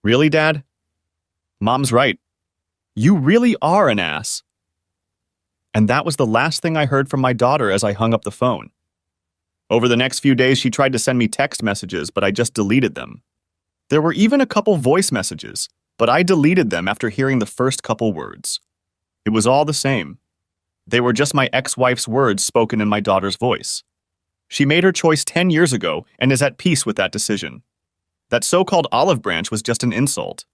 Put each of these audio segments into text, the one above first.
Really, Dad? Mom's right. You really are an ass. And that was the last thing I heard from my daughter as I hung up the phone. Over the next few days, she tried to send me text messages, but I just deleted them. There were even a couple voice messages, but I deleted them after hearing the first couple words. It was all the same. They were just my ex-wife's words spoken in my daughter's voice. She made her choice 10 years ago and is at peace with that decision. That so-called olive branch was just an insult.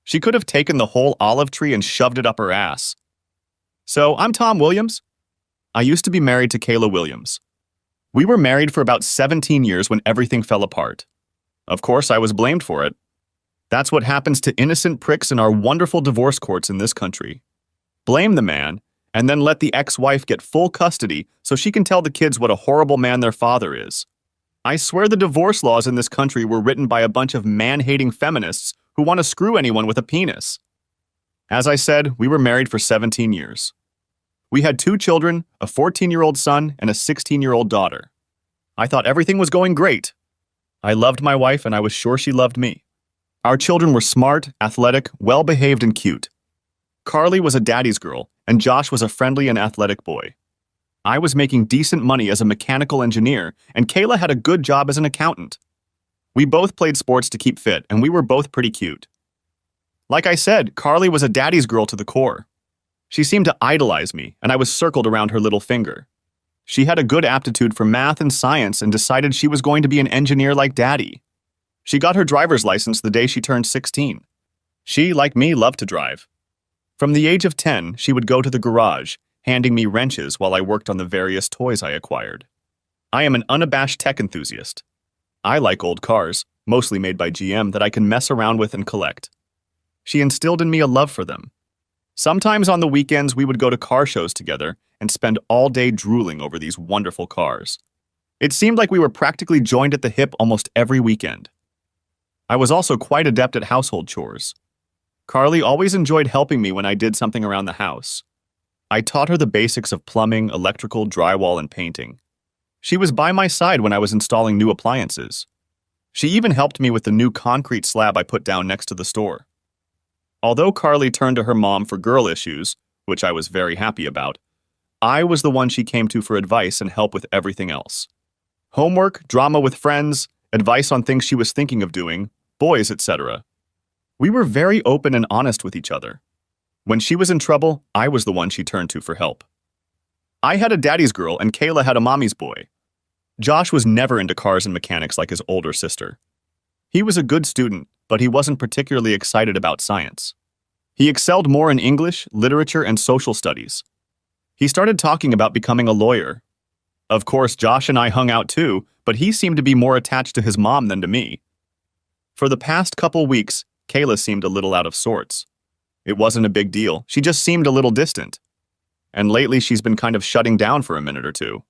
She could have taken the whole olive tree and shoved it up her ass. So, I'm Tom Williams. I used to be married to Kayla Williams. We were married for about 17 years when everything fell apart. Of course, I was blamed for it. That's what happens to innocent pricks in our wonderful divorce courts in this country. Blame the man, and then let the ex-wife get full custody so she can tell the kids what a horrible man their father is. I swear the divorce laws in this country were written by a bunch of man-hating feminists who want to screw anyone with a penis. As I said, we were married for 17 years. We had 2 children, a 14-year-old son and a 16-year-old daughter. I thought everything was going great. I loved my wife and I was sure she loved me. Our children were smart, athletic, well-behaved, and cute. Carly was a daddy's girl, and Josh was a friendly and athletic boy. I was making decent money as a mechanical engineer, and Kayla had a good job as an accountant. We both played sports to keep fit, and we were both pretty cute. Like I said, Carly was a daddy's girl to the core. She seemed to idolize me, and I was circled around her little finger. She had a good aptitude for math and science and decided she was going to be an engineer like Daddy. She got her driver's license the day she turned 16. She, like me, loved to drive. From the age of 10, she would go to the garage, handing me wrenches while I worked on the various toys I acquired. I am an unabashed tech enthusiast. I like old cars, mostly made by GM, that I can mess around with and collect. She instilled in me a love for them. Sometimes on the weekends, we would go to car shows together and spend all day drooling over these wonderful cars. It seemed like we were practically joined at the hip almost every weekend. I was also quite adept at household chores. Carly always enjoyed helping me when I did something around the house. I taught her the basics of plumbing, electrical, drywall, and painting. She was by my side when I was installing new appliances. She even helped me with the new concrete slab I put down next to the store. Although Carly turned to her mom for girl issues, which I was very happy about, I was the one she came to for advice and help with everything else. Homework, drama with friends, advice on things she was thinking of doing, boys, etc. We were very open and honest with each other. When she was in trouble, I was the one she turned to for help. I had a daddy's girl and Kayla had a mommy's boy. Josh was never into cars and mechanics like his older sister. He was a good student, but he wasn't particularly excited about science. He excelled more in English, literature, and social studies. He started talking about becoming a lawyer. Of course, Josh and I hung out too, but he seemed to be more attached to his mom than to me. For the past couple weeks, Kayla seemed a little out of sorts. It wasn't a big deal, she just seemed a little distant. And lately she's been kind of shutting down for a minute or two.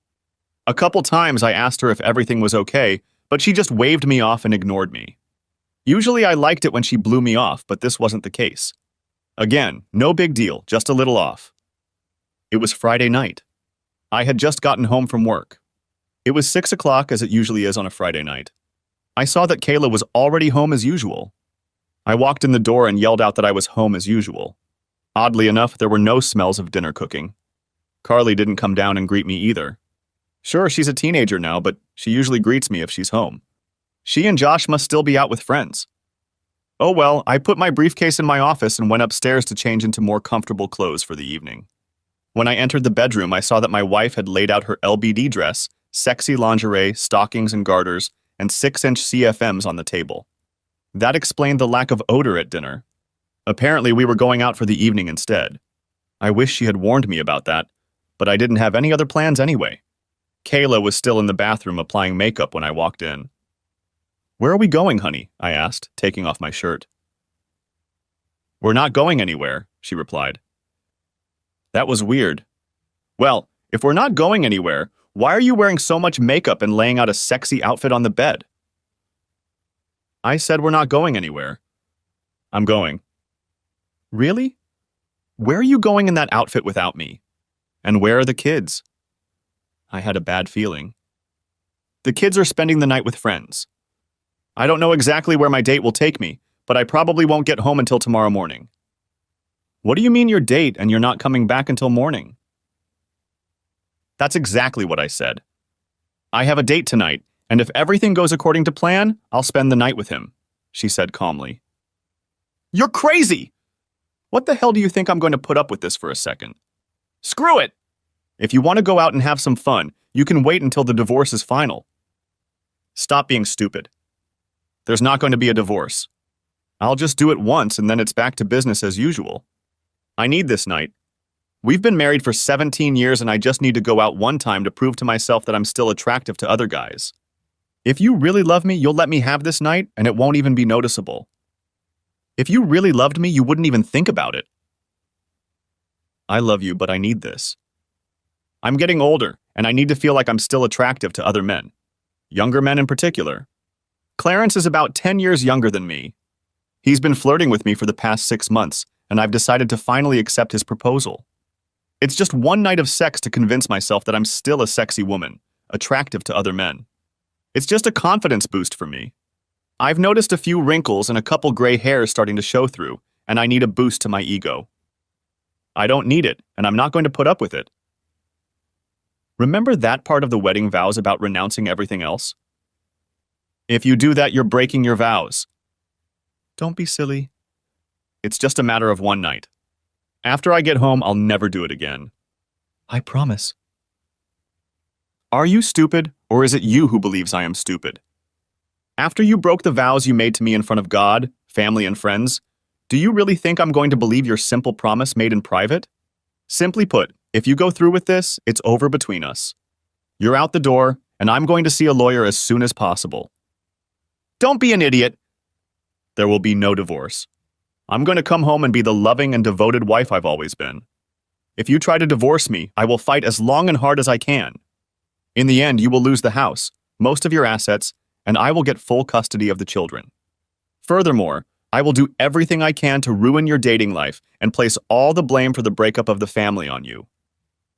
A couple times I asked her if everything was okay, but she just waved me off and ignored me. Usually I liked it when she blew me off, but this wasn't the case. Again, no big deal, just a little off. It was Friday night. I had just gotten home from work. It was 6 o'clock, as it usually is on a Friday night. I saw that Kayla was already home as usual. I walked in the door and yelled out that I was home as usual. Oddly enough, there were no smells of dinner cooking. Carly didn't come down and greet me either. Sure, she's a teenager now, but she usually greets me if she's home. She and Josh must still be out with friends. Oh well, I put my briefcase in my office and went upstairs to change into more comfortable clothes for the evening. When I entered the bedroom, I saw that my wife had laid out her LBD dress, sexy lingerie, stockings and garters, and 6-inch CFMs on the table. That explained the lack of odor at dinner. Apparently, we were going out for the evening instead. I wish she had warned me about that, but I didn't have any other plans anyway. Kayla was still in the bathroom applying makeup when I walked in. "Where are we going, honey?" I asked, taking off my shirt. "We're not going anywhere," she replied. That was weird. Well, if we're not going anywhere, why are you wearing so much makeup and laying out a sexy outfit on the bed? I said we're not going anywhere. I'm going. Really? Where are you going in that outfit without me? And where are the kids? I had a bad feeling. The kids are spending the night with friends. I don't know exactly where my date will take me, but I probably won't get home until tomorrow morning. What do you mean your date and you're not coming back until morning? That's exactly what I said. I have a date tonight, and if everything goes according to plan, I'll spend the night with him, she said calmly. You're crazy! What the hell do you think I'm going to put up with this for a second? Screw it! If you want to go out and have some fun, you can wait until the divorce is final. Stop being stupid. There's not going to be a divorce. I'll just do it once and then it's back to business as usual. I need this night. We've been married for 17 years and I just need to go out one time to prove to myself that I'm still attractive to other guys. If you really love me, you'll let me have this night and it won't even be noticeable. If you really loved me, you wouldn't even think about it. I love you, but I need this. I'm getting older, and I need to feel like I'm still attractive to other men. Younger men in particular. Clarence is about 10 years younger than me. He's been flirting with me for the past 6 months, and I've decided to finally accept his proposal. It's just one night of sex to convince myself that I'm still a sexy woman, attractive to other men. It's just a confidence boost for me. I've noticed a few wrinkles and a couple gray hairs starting to show through, and I need a boost to my ego. I don't need it, and I'm not going to put up with it. Remember that part of the wedding vows about renouncing everything else? If you do that, you're breaking your vows. Don't be silly. It's just a matter of one night. After I get home, I'll never do it again. I promise. Are you stupid, or is it you who believes I am stupid? After you broke the vows you made to me in front of God, family, and friends, do you really think I'm going to believe your simple promise made in private? Simply put, if you go through with this, it's over between us. You're out the door, and I'm going to see a lawyer as soon as possible. Don't be an idiot. There will be no divorce. I'm going to come home and be the loving and devoted wife I've always been. If you try to divorce me, I will fight as long and hard as I can. In the end, you will lose the house, most of your assets, and I will get full custody of the children. Furthermore, I will do everything I can to ruin your dating life and place all the blame for the breakup of the family on you.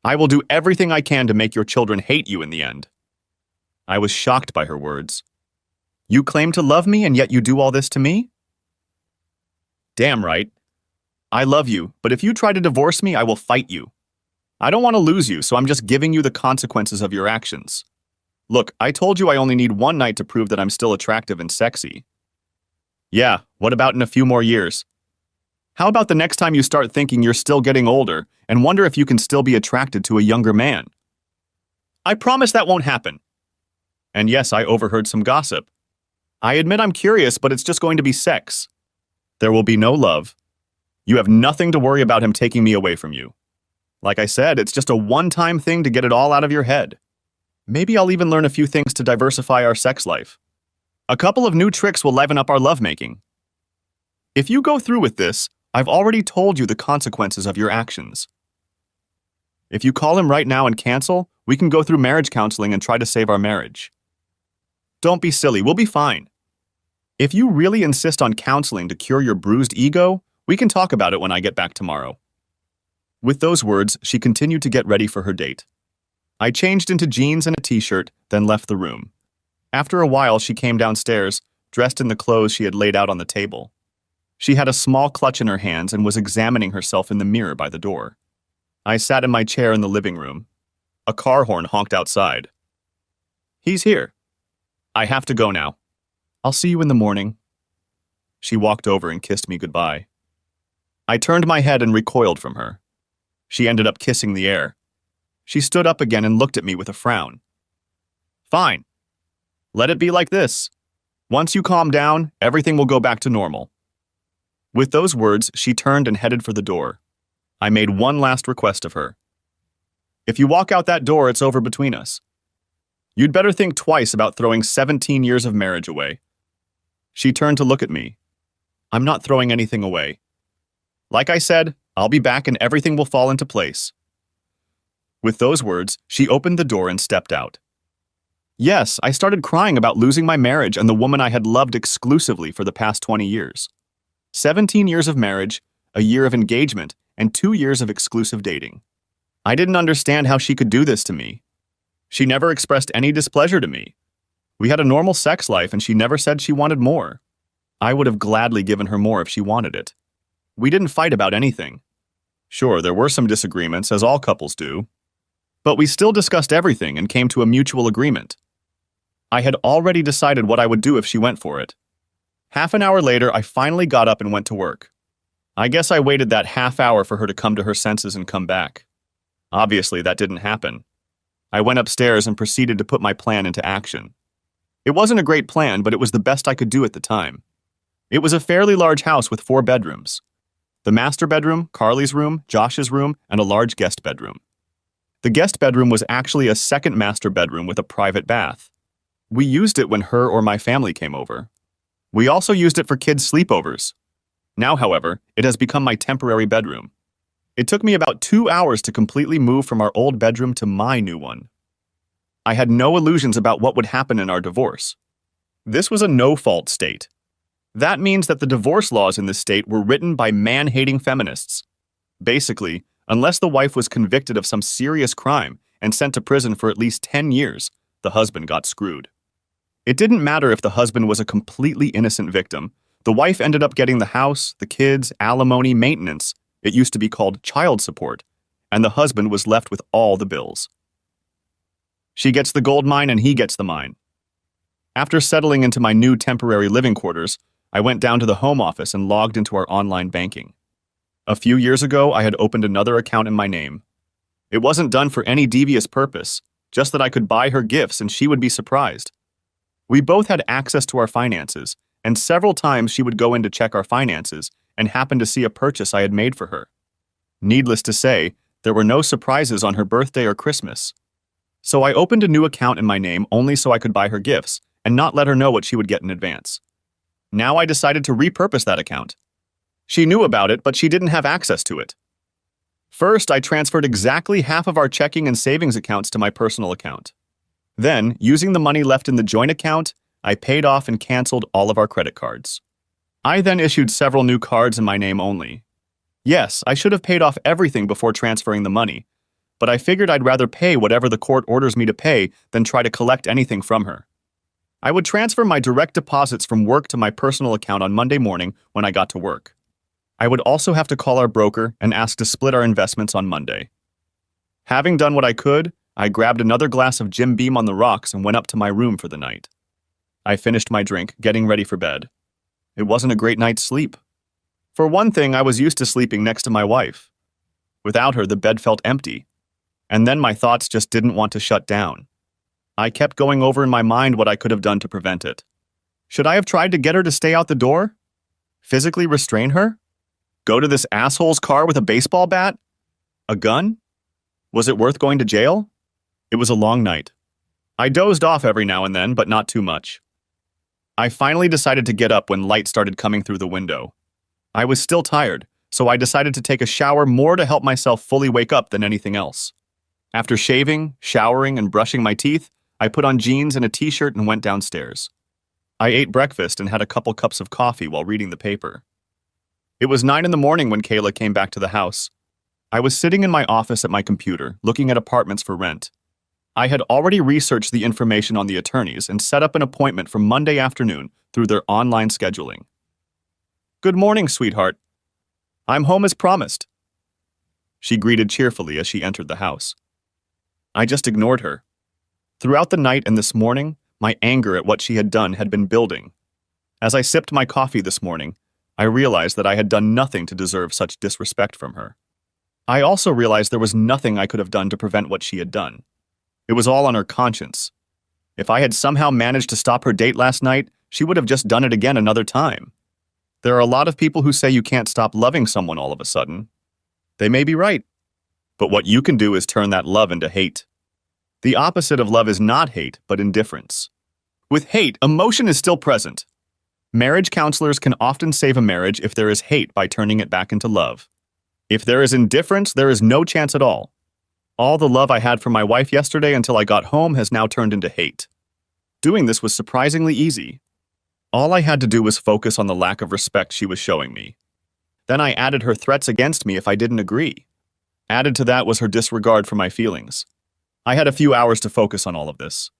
I will do everything I can to make your children hate you in the end. I was shocked by her words. You claim to love me and yet you do all this to me? Damn right. I love you, but if you try to divorce me, I will fight you. I don't want to lose you, so I'm just giving you the consequences of your actions. Look, I told you I only need one night to prove that I'm still attractive and sexy. Yeah, what about in a few more years? How about the next time you start thinking you're still getting older and wonder if you can still be attracted to a younger man? I promise that won't happen. And yes, I overheard some gossip. I admit I'm curious, but it's just going to be sex. There will be no love. You have nothing to worry about him taking me away from you. Like I said, it's just a one-time thing to get it all out of your head. Maybe I'll even learn a few things to diversify our sex life. A couple of new tricks will liven up our lovemaking. If you go through with this, I've already told you the consequences of your actions. If you call him right now and cancel, we can go through marriage counseling and try to save our marriage. Don't be silly, we'll be fine. If you really insist on counseling to cure your bruised ego, we can talk about it when I get back tomorrow. With those words, she continued to get ready for her date. I changed into jeans and a t-shirt, then left the room. After a while, she came downstairs, dressed in the clothes she had laid out on the table. She had a small clutch in her hands and was examining herself in the mirror by the door. I sat in my chair in the living room. A car horn honked outside. He's here. I have to go now. I'll see you in the morning. She walked over and kissed me goodbye. I turned my head and recoiled from her. She ended up kissing the air. She stood up again and looked at me with a frown. Fine. Let it be like this. Once you calm down, everything will go back to normal. With those words, she turned and headed for the door. I made one last request of her. If you walk out that door, it's over between us. You'd better think twice about throwing 17 years of marriage away. She turned to look at me. I'm not throwing anything away. Like I said, I'll be back and everything will fall into place. With those words, she opened the door and stepped out. Yes, I started crying about losing my marriage and the woman I had loved exclusively for the past 20 years. 17 years of marriage, a year of engagement, and 2 years of exclusive dating. I didn't understand how she could do this to me. She never expressed any displeasure to me. We had a normal sex life and she never said she wanted more. I would have gladly given her more if she wanted it. We didn't fight about anything. Sure, there were some disagreements, as all couples do, but we still discussed everything and came to a mutual agreement. I had already decided what I would do if she went for it. Half an hour later, I finally got up and went to work. I guess I waited that half hour for her to come to her senses and come back. Obviously, that didn't happen. I went upstairs and proceeded to put my plan into action. It wasn't a great plan, but it was the best I could do at the time. It was a fairly large house with 4 bedrooms. The master bedroom, Carly's room, Josh's room, and a large guest bedroom. The guest bedroom was actually a second master bedroom with a private bath. We used it when her or my family came over. We also used it for kids' sleepovers. Now, however, it has become my temporary bedroom. It took me about 2 hours to completely move from our old bedroom to my new one. I had no illusions about what would happen in our divorce. This was a no-fault state. That means that the divorce laws in this state were written by man-hating feminists. Basically, unless the wife was convicted of some serious crime and sent to prison for at least 10 years, the husband got screwed. It didn't matter if the husband was a completely innocent victim. The wife ended up getting the house, the kids, alimony, maintenance. It used to be called child support, and the husband was left with all the bills. She gets the gold mine and he gets the mine. After settling into my new temporary living quarters, I went down to the home office and logged into our online banking. A few years ago, I had opened another account in my name. It wasn't done for any devious purpose, just that I could buy her gifts and she would be surprised. We both had access to our finances, and several times she would go in to check our finances and happen to see a purchase I had made for her. Needless to say, there were no surprises on her birthday or Christmas. So I opened a new account in my name only so I could buy her gifts and not let her know what she would get in advance. Now I decided to repurpose that account. She knew about it, but she didn't have access to it. First, I transferred exactly half of our checking and savings accounts to my personal account. Then, using the money left in the joint account, I paid off and canceled all of our credit cards. I then issued several new cards in my name only. Yes, I should have paid off everything before transferring the money, but I figured I'd rather pay whatever the court orders me to pay than try to collect anything from her. I would transfer my direct deposits from work to my personal account on Monday morning when I got to work. I would also have to call our broker and ask to split our investments on Monday. Having done what I could, I grabbed another glass of Jim Beam on the rocks and went up to my room for the night. I finished my drink, getting ready for bed. It wasn't a great night's sleep. For one thing, I was used to sleeping next to my wife. Without her, the bed felt empty. And then my thoughts just didn't want to shut down. I kept going over in my mind what I could have done to prevent it. Should I have tried to get her to stay out the door? Physically restrain her? Go to this asshole's car with a baseball bat? A gun? Was it worth going to jail? It was a long night. I dozed off every now and then, but not too much. I finally decided to get up when light started coming through the window. I was still tired, so I decided to take a shower more to help myself fully wake up than anything else. After shaving, showering, and brushing my teeth, I put on jeans and a t-shirt and went downstairs. I ate breakfast and had a couple cups of coffee while reading the paper. It was 9 in the morning when Kayla came back to the house. I was sitting in my office at my computer, looking at apartments for rent. I had already researched the information on the attorneys and set up an appointment for Monday afternoon through their online scheduling. "Good morning, sweetheart. I'm home as promised," she greeted cheerfully as she entered the house. I just ignored her. Throughout the night and this morning, my anger at what she had done had been building. As I sipped my coffee this morning, I realized that I had done nothing to deserve such disrespect from her. I also realized there was nothing I could have done to prevent what she had done. It was all on her conscience. If I had somehow managed to stop her date last night, she would have just done it again another time. There are a lot of people who say you can't stop loving someone all of a sudden. They may be right, but what you can do is turn that love into hate. The opposite of love is not hate, but indifference. With hate, emotion is still present. Marriage counselors can often save a marriage if there is hate by turning it back into love. If there is indifference, there is no chance at all. All the love I had for my wife yesterday until I got home has now turned into hate. Doing this was surprisingly easy. All I had to do was focus on the lack of respect she was showing me. Then I added her threats against me if I didn't agree. Added to that was her disregard for my feelings. I had a few hours to focus on all of this.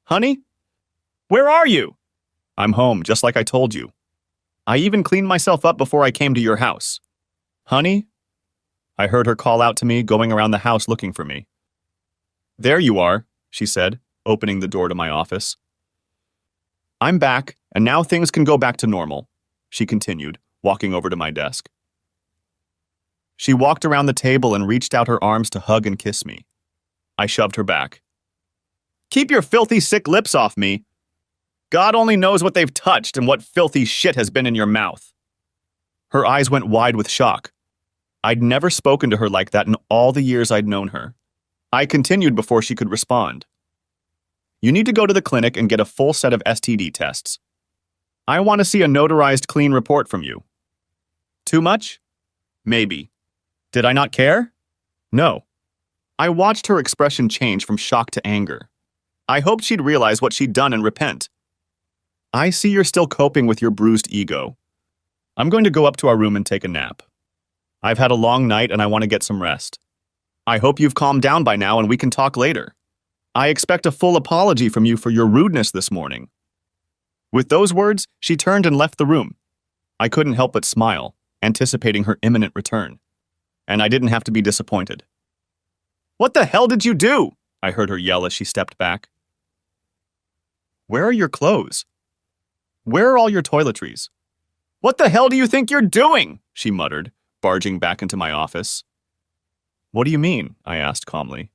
"Honey? Where are you?" "I'm home, just like I told you. I even cleaned myself up before I came to your house. Honey? I heard her call out to me, going around the house looking for me. There you are, she said, opening the door to my office. I'm back, and now things can go back to normal, she continued, walking over to my desk. She walked around the table and reached out her arms to hug and kiss me. I shoved her back. Keep your filthy, sick lips off me. God only knows what they've touched and what filthy shit has been in your mouth. Her eyes went wide with shock. I'd never spoken to her like that in all the years I'd known her. I continued before she could respond. You need to go to the clinic and get a full set of STD tests. I want to see a notarized clean report from you. Too much? Maybe. Did I not care? No. I watched her expression change from shock to anger. I hoped she'd realize what she'd done and repent. I see you're still coping with your bruised ego. I'm going to go up to our room and take a nap. I've had a long night and I want to get some rest. I hope you've calmed down by now and we can talk later. I expect a full apology from you for your rudeness this morning. With those words, she turned and left the room. I couldn't help but smile, anticipating her imminent return. And I didn't have to be disappointed. What the hell did you do? I heard her yell as she stepped back. Where are your clothes? Where are all your toiletries? What the hell do you think you're doing? She muttered, barging back into my office. What do you mean? I asked calmly.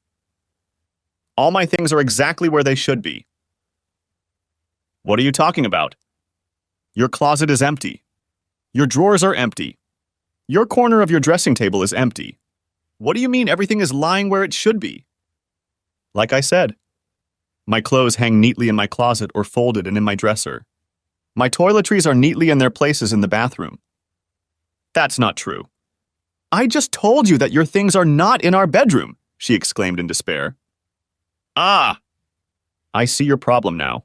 All my things are exactly where they should be. What are you talking about? Your closet is empty. Your drawers are empty. Your corner of your dressing table is empty. What do you mean everything is lying where it should be? Like I said, my clothes hang neatly in my closet or folded and in my dresser. My toiletries are neatly in their places in the bathroom. That's not true. I just told you that your things are not in our bedroom, she exclaimed in despair. Ah! I see your problem now.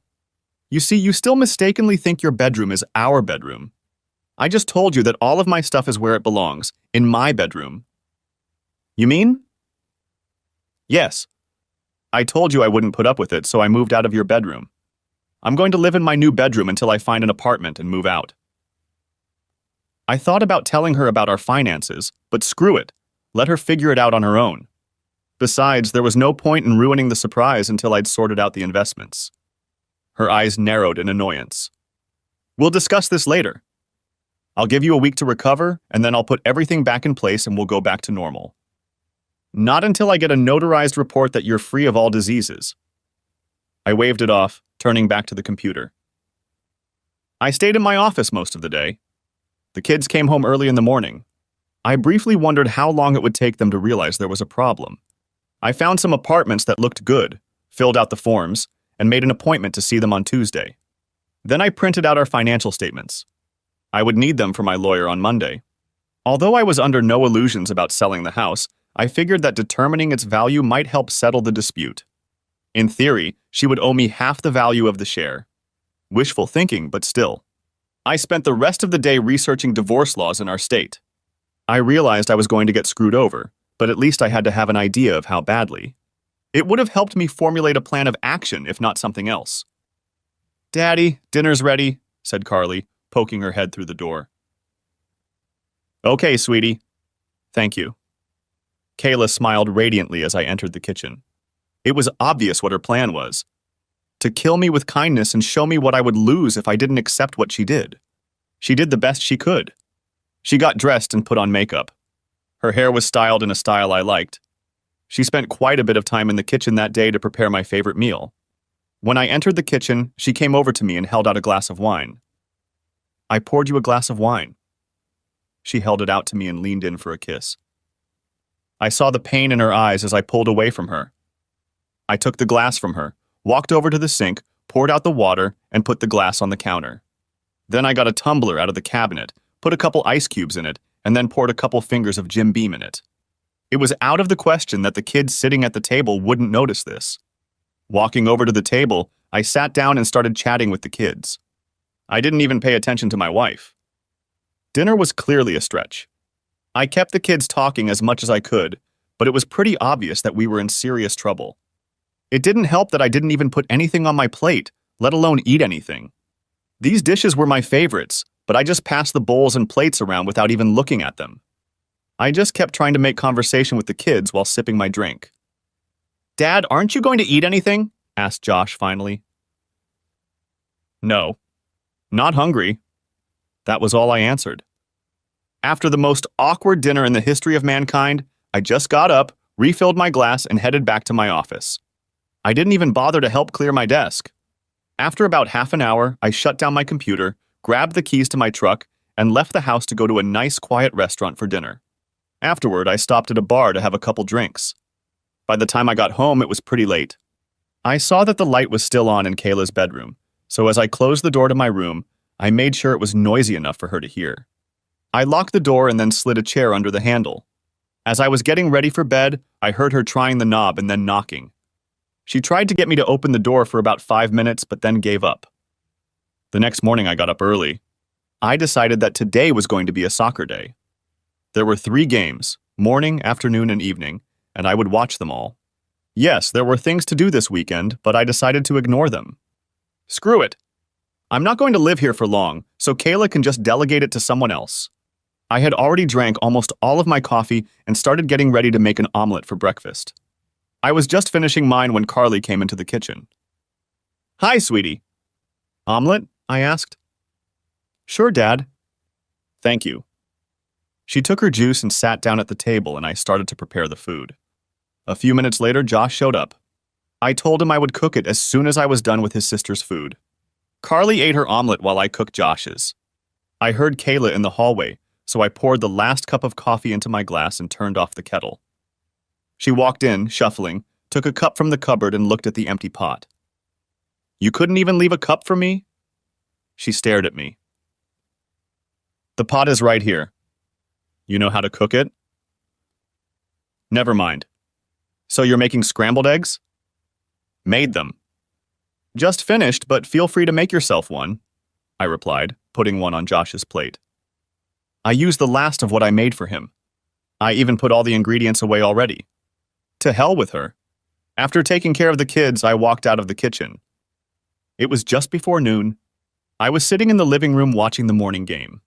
You see, you still mistakenly think your bedroom is our bedroom. I just told you that all of my stuff is where it belongs, in my bedroom. You mean? Yes. I told you I wouldn't put up with it, so I moved out of your bedroom. I'm going to live in my new bedroom until I find an apartment and move out. I thought about telling her about our finances, but screw it. Let her figure it out on her own. Besides, there was no point in ruining the surprise until I'd sorted out the investments. Her eyes narrowed in annoyance. We'll discuss this later. I'll give you a week to recover, and then I'll put everything back in place and we'll go back to normal. Not until I get a notarized report that you're free of all diseases. I waved it off, turning back to the computer. I stayed in my office most of the day. The kids came home early in the morning. I briefly wondered how long it would take them to realize there was a problem. I found some apartments that looked good, filled out the forms, and made an appointment to see them on Tuesday. Then I printed out our financial statements. I would need them for my lawyer on Monday. Although I was under no illusions about selling the house, I figured that determining its value might help settle the dispute. In theory, she would owe me half the value of the share. Wishful thinking, but still. I spent the rest of the day researching divorce laws in our state. I realized I was going to get screwed over, but at least I had to have an idea of how badly. It would have helped me formulate a plan of action, if not something else. Daddy, dinner's ready, said Carly, poking her head through the door. Okay, sweetie. Thank you. Kayla smiled radiantly as I entered the kitchen. It was obvious what her plan was. To kill me with kindness and show me what I would lose if I didn't accept what she did. She did the best she could. She got dressed and put on makeup. Her hair was styled in a style I liked. She spent quite a bit of time in the kitchen that day to prepare my favorite meal. When I entered the kitchen, she came over to me and held out a glass of wine. I poured you a glass of wine. She held it out to me and leaned in for a kiss. I saw the pain in her eyes as I pulled away from her. I took the glass from her, walked over to the sink, poured out the water, and put the glass on the counter. Then I got a tumbler out of the cabinet, put a couple ice cubes in it, and then poured a couple fingers of Jim Beam in it. It was out of the question that the kids sitting at the table wouldn't notice this. Walking over to the table, I sat down and started chatting with the kids. I didn't even pay attention to my wife. Dinner was clearly a stretch. I kept the kids talking as much as I could, but it was pretty obvious that we were in serious trouble. It didn't help that I didn't even put anything on my plate, let alone eat anything. These dishes were my favorites, but I just passed the bowls and plates around without even looking at them. I just kept trying to make conversation with the kids while sipping my drink. "Dad, aren't you going to eat anything?" asked Josh finally. "No, not hungry." That was all I answered. After the most awkward dinner in the history of mankind, I just got up, refilled my glass, and headed back to my office. I didn't even bother to help clear my desk. After about half an hour, I shut down my computer, grabbed the keys to my truck, and left the house to go to a nice, quiet restaurant for dinner. Afterward, I stopped at a bar to have a couple drinks. By the time I got home, it was pretty late. I saw that the light was still on in Kayla's bedroom, so as I closed the door to my room, I made sure it was noisy enough for her to hear. I locked the door and then slid a chair under the handle. As I was getting ready for bed, I heard her trying the knob and then knocking. She tried to get me to open the door for about 5 minutes, but then gave up. The next morning I got up early. I decided that today was going to be a soccer day. There were 3 games, morning, afternoon, and evening, and I would watch them all. Yes, there were things to do this weekend, but I decided to ignore them. Screw it. I'm not going to live here for long, so Kayla can just delegate it to someone else. I had already drank almost all of my coffee and started getting ready to make an omelet for breakfast. I was just finishing mine when Carly came into the kitchen. "Hi, sweetie." "Omelet?" I asked. "Sure, Dad." "Thank you." She took her juice and sat down at the table, and I started to prepare the food. A few minutes later, Josh showed up. I told him I would cook it as soon as I was done with his sister's food. Carly ate her omelet while I cooked Josh's. I heard Kayla in the hallway, so I poured the last cup of coffee into my glass and turned off the kettle. She walked in, shuffling, took a cup from the cupboard and looked at the empty pot. "You couldn't even leave a cup for me?" She stared at me. "The pot is right here. You know how to cook it?" "Never mind. So you're making scrambled eggs?" "Made them." "Just finished, but feel free to make yourself one," I replied, putting one on Josh's plate. I used the last of what I made for him. I even put all the ingredients away already. To hell with her. After taking care of the kids, I walked out of the kitchen. It was just before noon. I was sitting in the living room watching the morning game.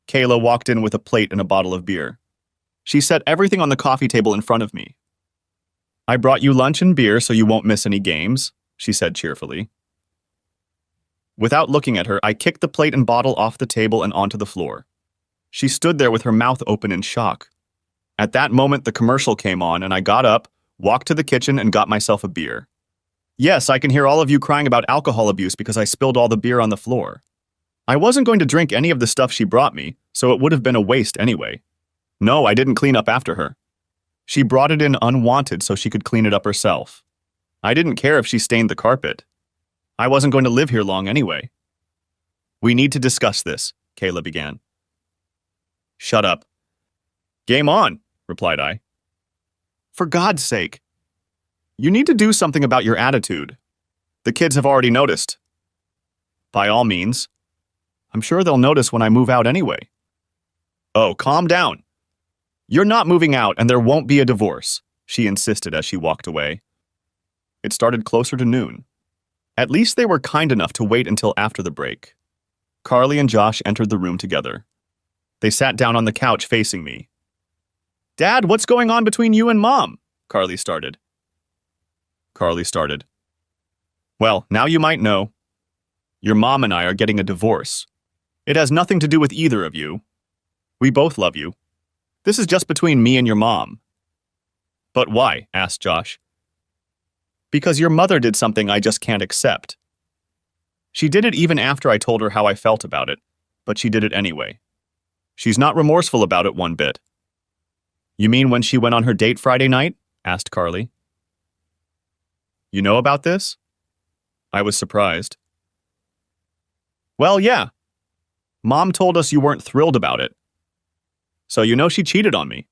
Kayla walked in with a plate and a bottle of beer. She set everything on the coffee table in front of me. "I brought you lunch and beer so you won't miss any games," she said cheerfully. Without looking at her, I kicked the plate and bottle off the table and onto the floor. She stood there with her mouth open in shock. At that moment, the commercial came on, and I got up, walked to the kitchen, and got myself a beer. Yes, I can hear all of you crying about alcohol abuse because I spilled all the beer on the floor. I wasn't going to drink any of the stuff she brought me, so it would have been a waste anyway. No, I didn't clean up after her. She brought it in unwanted so she could clean it up herself. I didn't care if she stained the carpet. I wasn't going to live here long anyway. "We need to discuss this," Kayla began. "Shut up." "Game on," replied I. "For God's sake. You need to do something about your attitude. The kids have already noticed." "By all means. I'm sure they'll notice when I move out anyway." "Oh, calm down. You're not moving out and there won't be a divorce," she insisted as she walked away. It started closer to noon. At least they were kind enough to wait until after the break. Carly and Josh entered the room together. They sat down on the couch facing me. "Dad, what's going on between you and Mom?" Carly started. "Well, now you might know. Your mom and I are getting a divorce. It has nothing to do with either of you. We both love you. This is just between me and your mom." "But why?" asked Josh. "Because your mother did something I just can't accept. She did it even after I told her how I felt about it, but she did it anyway. She's not remorseful about it one bit." "You mean when she went on her date Friday night?" asked Carly. "You know about this?" I was surprised. "Well, yeah. Mom told us you weren't thrilled about it. So you know she cheated on me."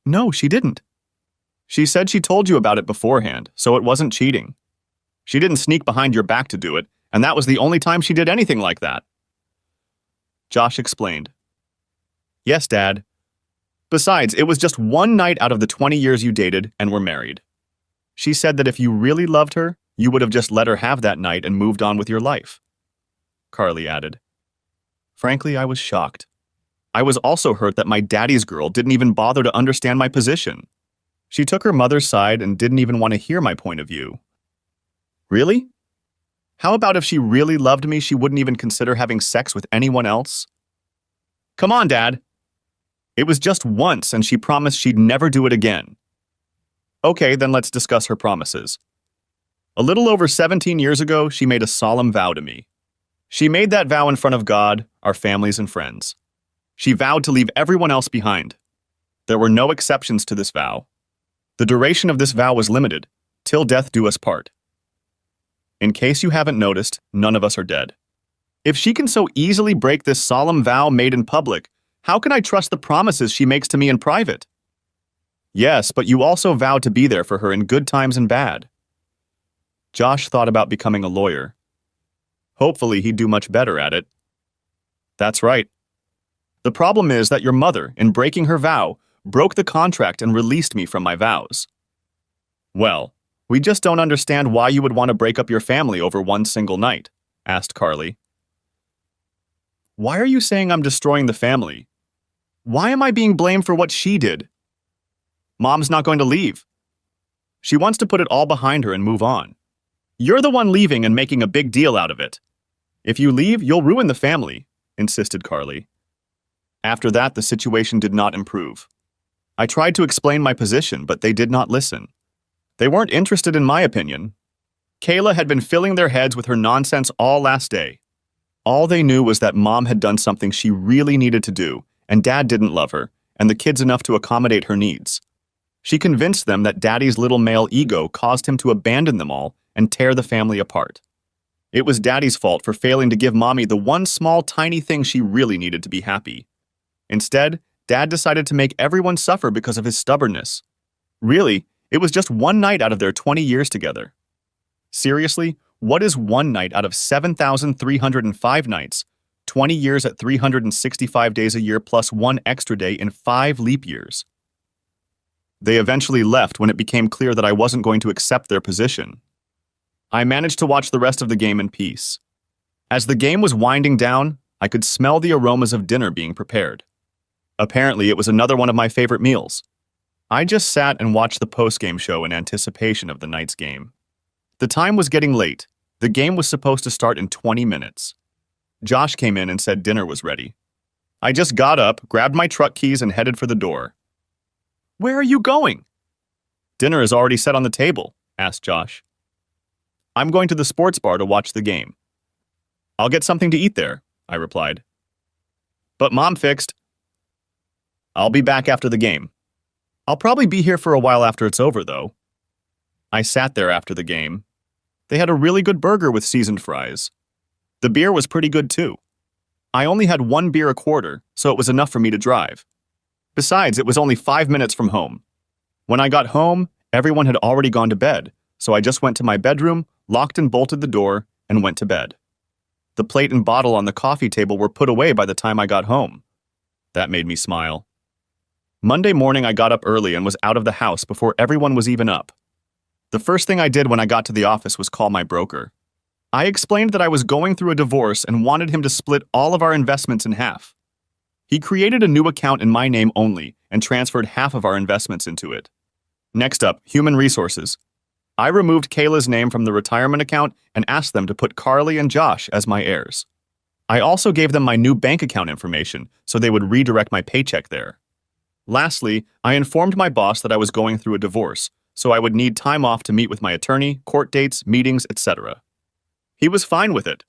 "No, she didn't." "She said she told you about it beforehand, so it wasn't cheating. She didn't sneak behind your back to do it, and that was the only time she did anything like that." Josh explained. "Yes, Dad. Besides, it was just one night out of the 20 years you dated and were married. She said that if you really loved her, you would have just let her have that night and moved on with your life," Carly added. Frankly, I was shocked. I was also hurt that my daddy's girl didn't even bother to understand my position. She took her mother's side and didn't even want to hear my point of view. Really? How about if she really loved me, she wouldn't even consider having sex with anyone else? Come on, Dad. It was just once, and she promised she'd never do it again. Okay, then let's discuss her promises. A little over 17 years ago, she made a solemn vow to me. She made that vow in front of God, our families, and friends. She vowed to leave everyone else behind. There were no exceptions to this vow. The duration of this vow was limited, till death do us part. In case you haven't noticed, none of us are dead. If she can so easily break this solemn vow made in public, how can I trust the promises she makes to me in private? Yes, but you also vowed to be there for her in good times and bad. Josh thought about becoming a lawyer. Hopefully, he'd do much better at it. That's right. The problem is that your mother, in breaking her vow, broke the contract and released me from my vows. Well, we just don't understand why you would want to break up your family over one single night, asked Carly. Why are you saying I'm destroying the family? Why am I being blamed for what she did? Mom's not going to leave. She wants to put it all behind her and move on. You're the one leaving and making a big deal out of it. If you leave, you'll ruin the family, insisted Carly. After that, the situation did not improve. I tried to explain my position, but they did not listen. They weren't interested in my opinion. Kayla had been filling their heads with her nonsense all last day. All they knew was that Mom had done something she really needed to do, and Dad didn't love her, and the kids enough to accommodate her needs. She convinced them that Daddy's little male ego caused him to abandon them all and tear the family apart. It was Daddy's fault for failing to give Mommy the one small tiny thing she really needed to be happy. Instead, Dad decided to make everyone suffer because of his stubbornness. Really, it was just one night out of their 20 years together. Seriously, what is one night out of 7,305 nights, 20 years at 365 days a year plus one extra day in 5 leap years? They eventually left when it became clear that I wasn't going to accept their position. I managed to watch the rest of the game in peace. As the game was winding down, I could smell the aromas of dinner being prepared. Apparently, it was another one of my favorite meals. I just sat and watched the post-game show in anticipation of the night's game. The time was getting late. The game was supposed to start in 20 minutes. Josh came in and said dinner was ready. I just got up, grabbed my truck keys, and headed for the door. Where are you going? Dinner is already set on the table, asked Josh. I'm going to the sports bar to watch the game. I'll get something to eat there, I replied. But Mom fixed. I'll be back after the game. I'll probably be here for a while after it's over, though. I sat there after the game. They had a really good burger with seasoned fries. The beer was pretty good, too. I only had 1 beer a quarter, so it was enough for me to drive. Besides, it was only 5 minutes from home. When I got home, everyone had already gone to bed, so I just went to my bedroom, locked and bolted the door, and went to bed. The plate and bottle on the coffee table were put away by the time I got home. That made me smile. Monday morning, I got up early and was out of the house before everyone was even up. The first thing I did when I got to the office was call my broker. I explained that I was going through a divorce and wanted him to split all of our investments in half. He created a new account in my name only and transferred half of our investments into it. Next up, human resources. I removed Kayla's name from the retirement account and asked them to put Carly and Josh as my heirs. I also gave them my new bank account information so they would redirect my paycheck there. Lastly, I informed my boss that I was going through a divorce, so I would need time off to meet with my attorney, court dates, meetings, etc. He was fine with it.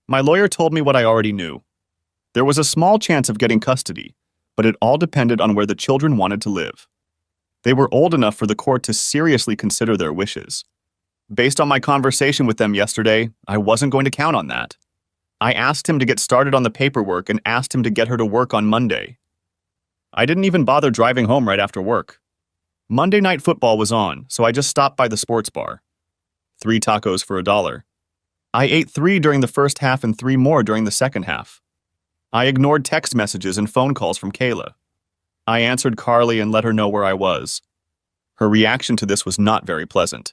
My lawyer told me what I already knew. There was a small chance of getting custody, but it all depended on where the children wanted to live. They were old enough for the court to seriously consider their wishes. Based on my conversation with them yesterday, I wasn't going to count on that. I asked him to get started on the paperwork and asked him to get her to work on Monday. I didn't even bother driving home right after work. Monday Night Football was on, so I just stopped by the sports bar. 3 tacos for $1. I ate 3 during the first half and 3 more during the second half. I ignored text messages and phone calls from Kayla. I answered Carly and let her know where I was. Her reaction to this was not very pleasant.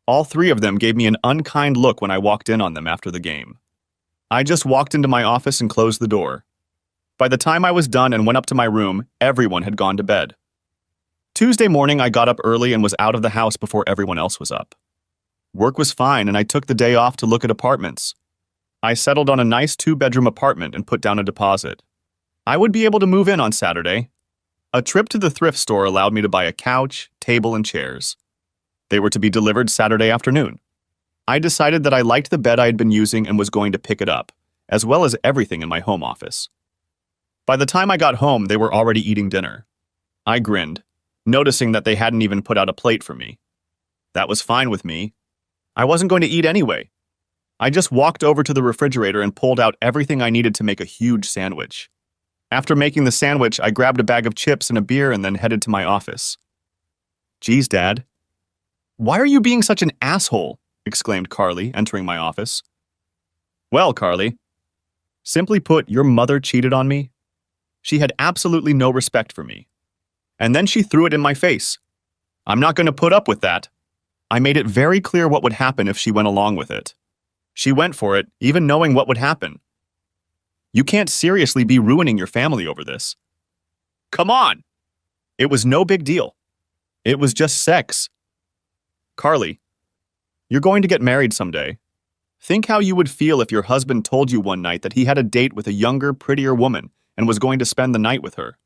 All 3 of them gave me an unkind look when I walked in on them after the game. I just walked into my office and closed the door. By the time I was done and went up to my room, everyone had gone to bed. Tuesday morning, I got up early and was out of the house before everyone else was up. Work was fine, and I took the day off to look at apartments. I settled on a nice 2-bedroom apartment and put down a deposit. I would be able to move in on Saturday. A trip to the thrift store allowed me to buy a couch, table, and chairs. They were to be delivered Saturday afternoon. I decided that I liked the bed I had been using and was going to pick it up, as well as everything in my home office. By the time I got home, they were already eating dinner. I grinned, noticing that they hadn't even put out a plate for me. That was fine with me. I wasn't going to eat anyway. I just walked over to the refrigerator and pulled out everything I needed to make a huge sandwich. After making the sandwich, I grabbed a bag of chips and a beer and then headed to my office. "Geez, Dad. Why are you being such an asshole?" exclaimed Carly, entering my office. "Well, Carly, simply put, your mother cheated on me. She had absolutely no respect for me. And then she threw it in my face. I'm not going to put up with that. I made it very clear what would happen if she went along with it. She went for it, even knowing what would happen. You can't seriously be ruining your family over this. Come on! It was no big deal. It was just sex. Carly, you're going to get married someday. Think how you would feel if your husband told you one night that he had a date with a younger, prettier woman and was going to spend the night with her.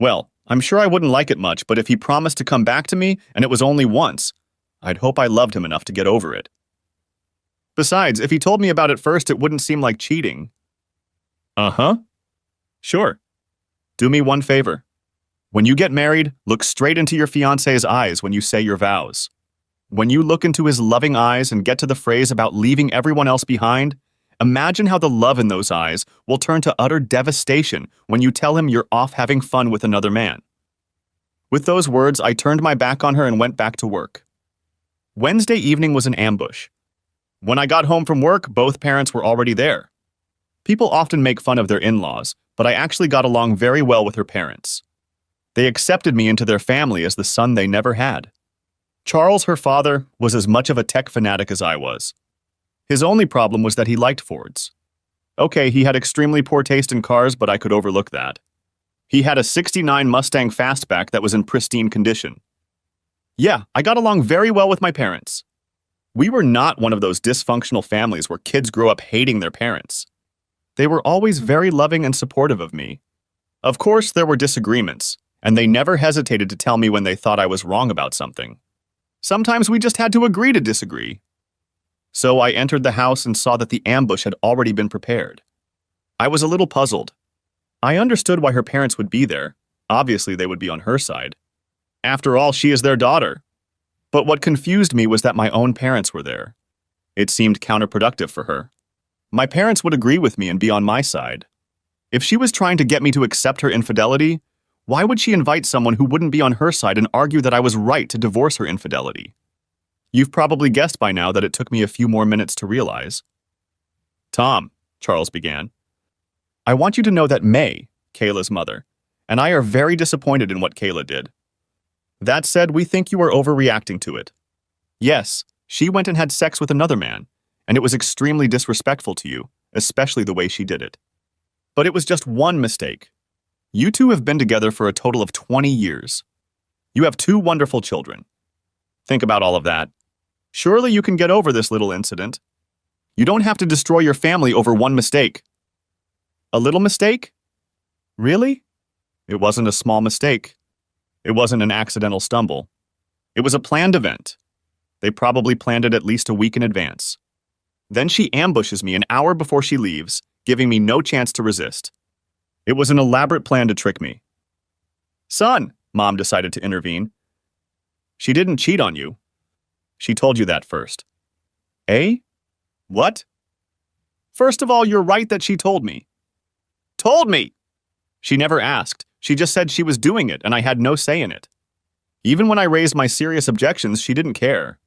Well, I'm sure I wouldn't like it much, but if he promised to come back to me and it was only once, I'd hope I loved him enough to get over it. Besides, if he told me about it first, it wouldn't seem like cheating. Uh-huh. Sure. Do me one favor. When you get married, look straight into your fiancé's eyes when you say your vows. When you look into his loving eyes and get to the phrase about leaving everyone else behind, imagine how the love in those eyes will turn to utter devastation when you tell him you're off having fun with another man. With those words, I turned my back on her and went back to work. Wednesday evening was an ambush. When I got home from work, both parents were already there. People often make fun of their in-laws, but I actually got along very well with her parents. They accepted me into their family as the son they never had. Charles, her father, was as much of a tech fanatic as I was. His only problem was that he liked Fords. Okay, he had extremely poor taste in cars, but I could overlook that. He had a '69 Mustang Fastback that was in pristine condition. Yeah, I got along very well with my parents. We were not one of those dysfunctional families where kids grow up hating their parents. They were always very loving and supportive of me. Of course, there were disagreements, and they never hesitated to tell me when they thought I was wrong about something. Sometimes we just had to agree to disagree. So I entered the house and saw that the ambush had already been prepared. I was a little puzzled. I understood why her parents would be there. Obviously, they would be on her side. After all, she is their daughter. But what confused me was that my own parents were there. It seemed counterproductive for her. My parents would agree with me and be on my side. If she was trying to get me to accept her infidelity, why would she invite someone who wouldn't be on her side and argue that I was right to divorce her infidelity? You've probably guessed by now that it took me a few more minutes to realize. Tom, Charles began, I want you to know that May, Kayla's mother, and I are very disappointed in what Kayla did. That said, we think you are overreacting to it. Yes, she went and had sex with another man, and it was extremely disrespectful to you, especially the way she did it. But it was just one mistake. You two have been together for a total of 20 years. You have 2 wonderful children. Think about all of that. Surely you can get over this little incident. You don't have to destroy your family over one mistake. A little mistake? Really? It wasn't a small mistake. It wasn't an accidental stumble. It was a planned event. They probably planned it at least a week in advance. Then she ambushes me an hour before she leaves, giving me no chance to resist. It was an elaborate plan to trick me. Son, Mom decided to intervene. She didn't cheat on you. She told you that first. Eh? What? First of all, you're right that she told me. Told me! She never asked. She just said she was doing it, and I had no say in it. Even when I raised my serious objections, she didn't care.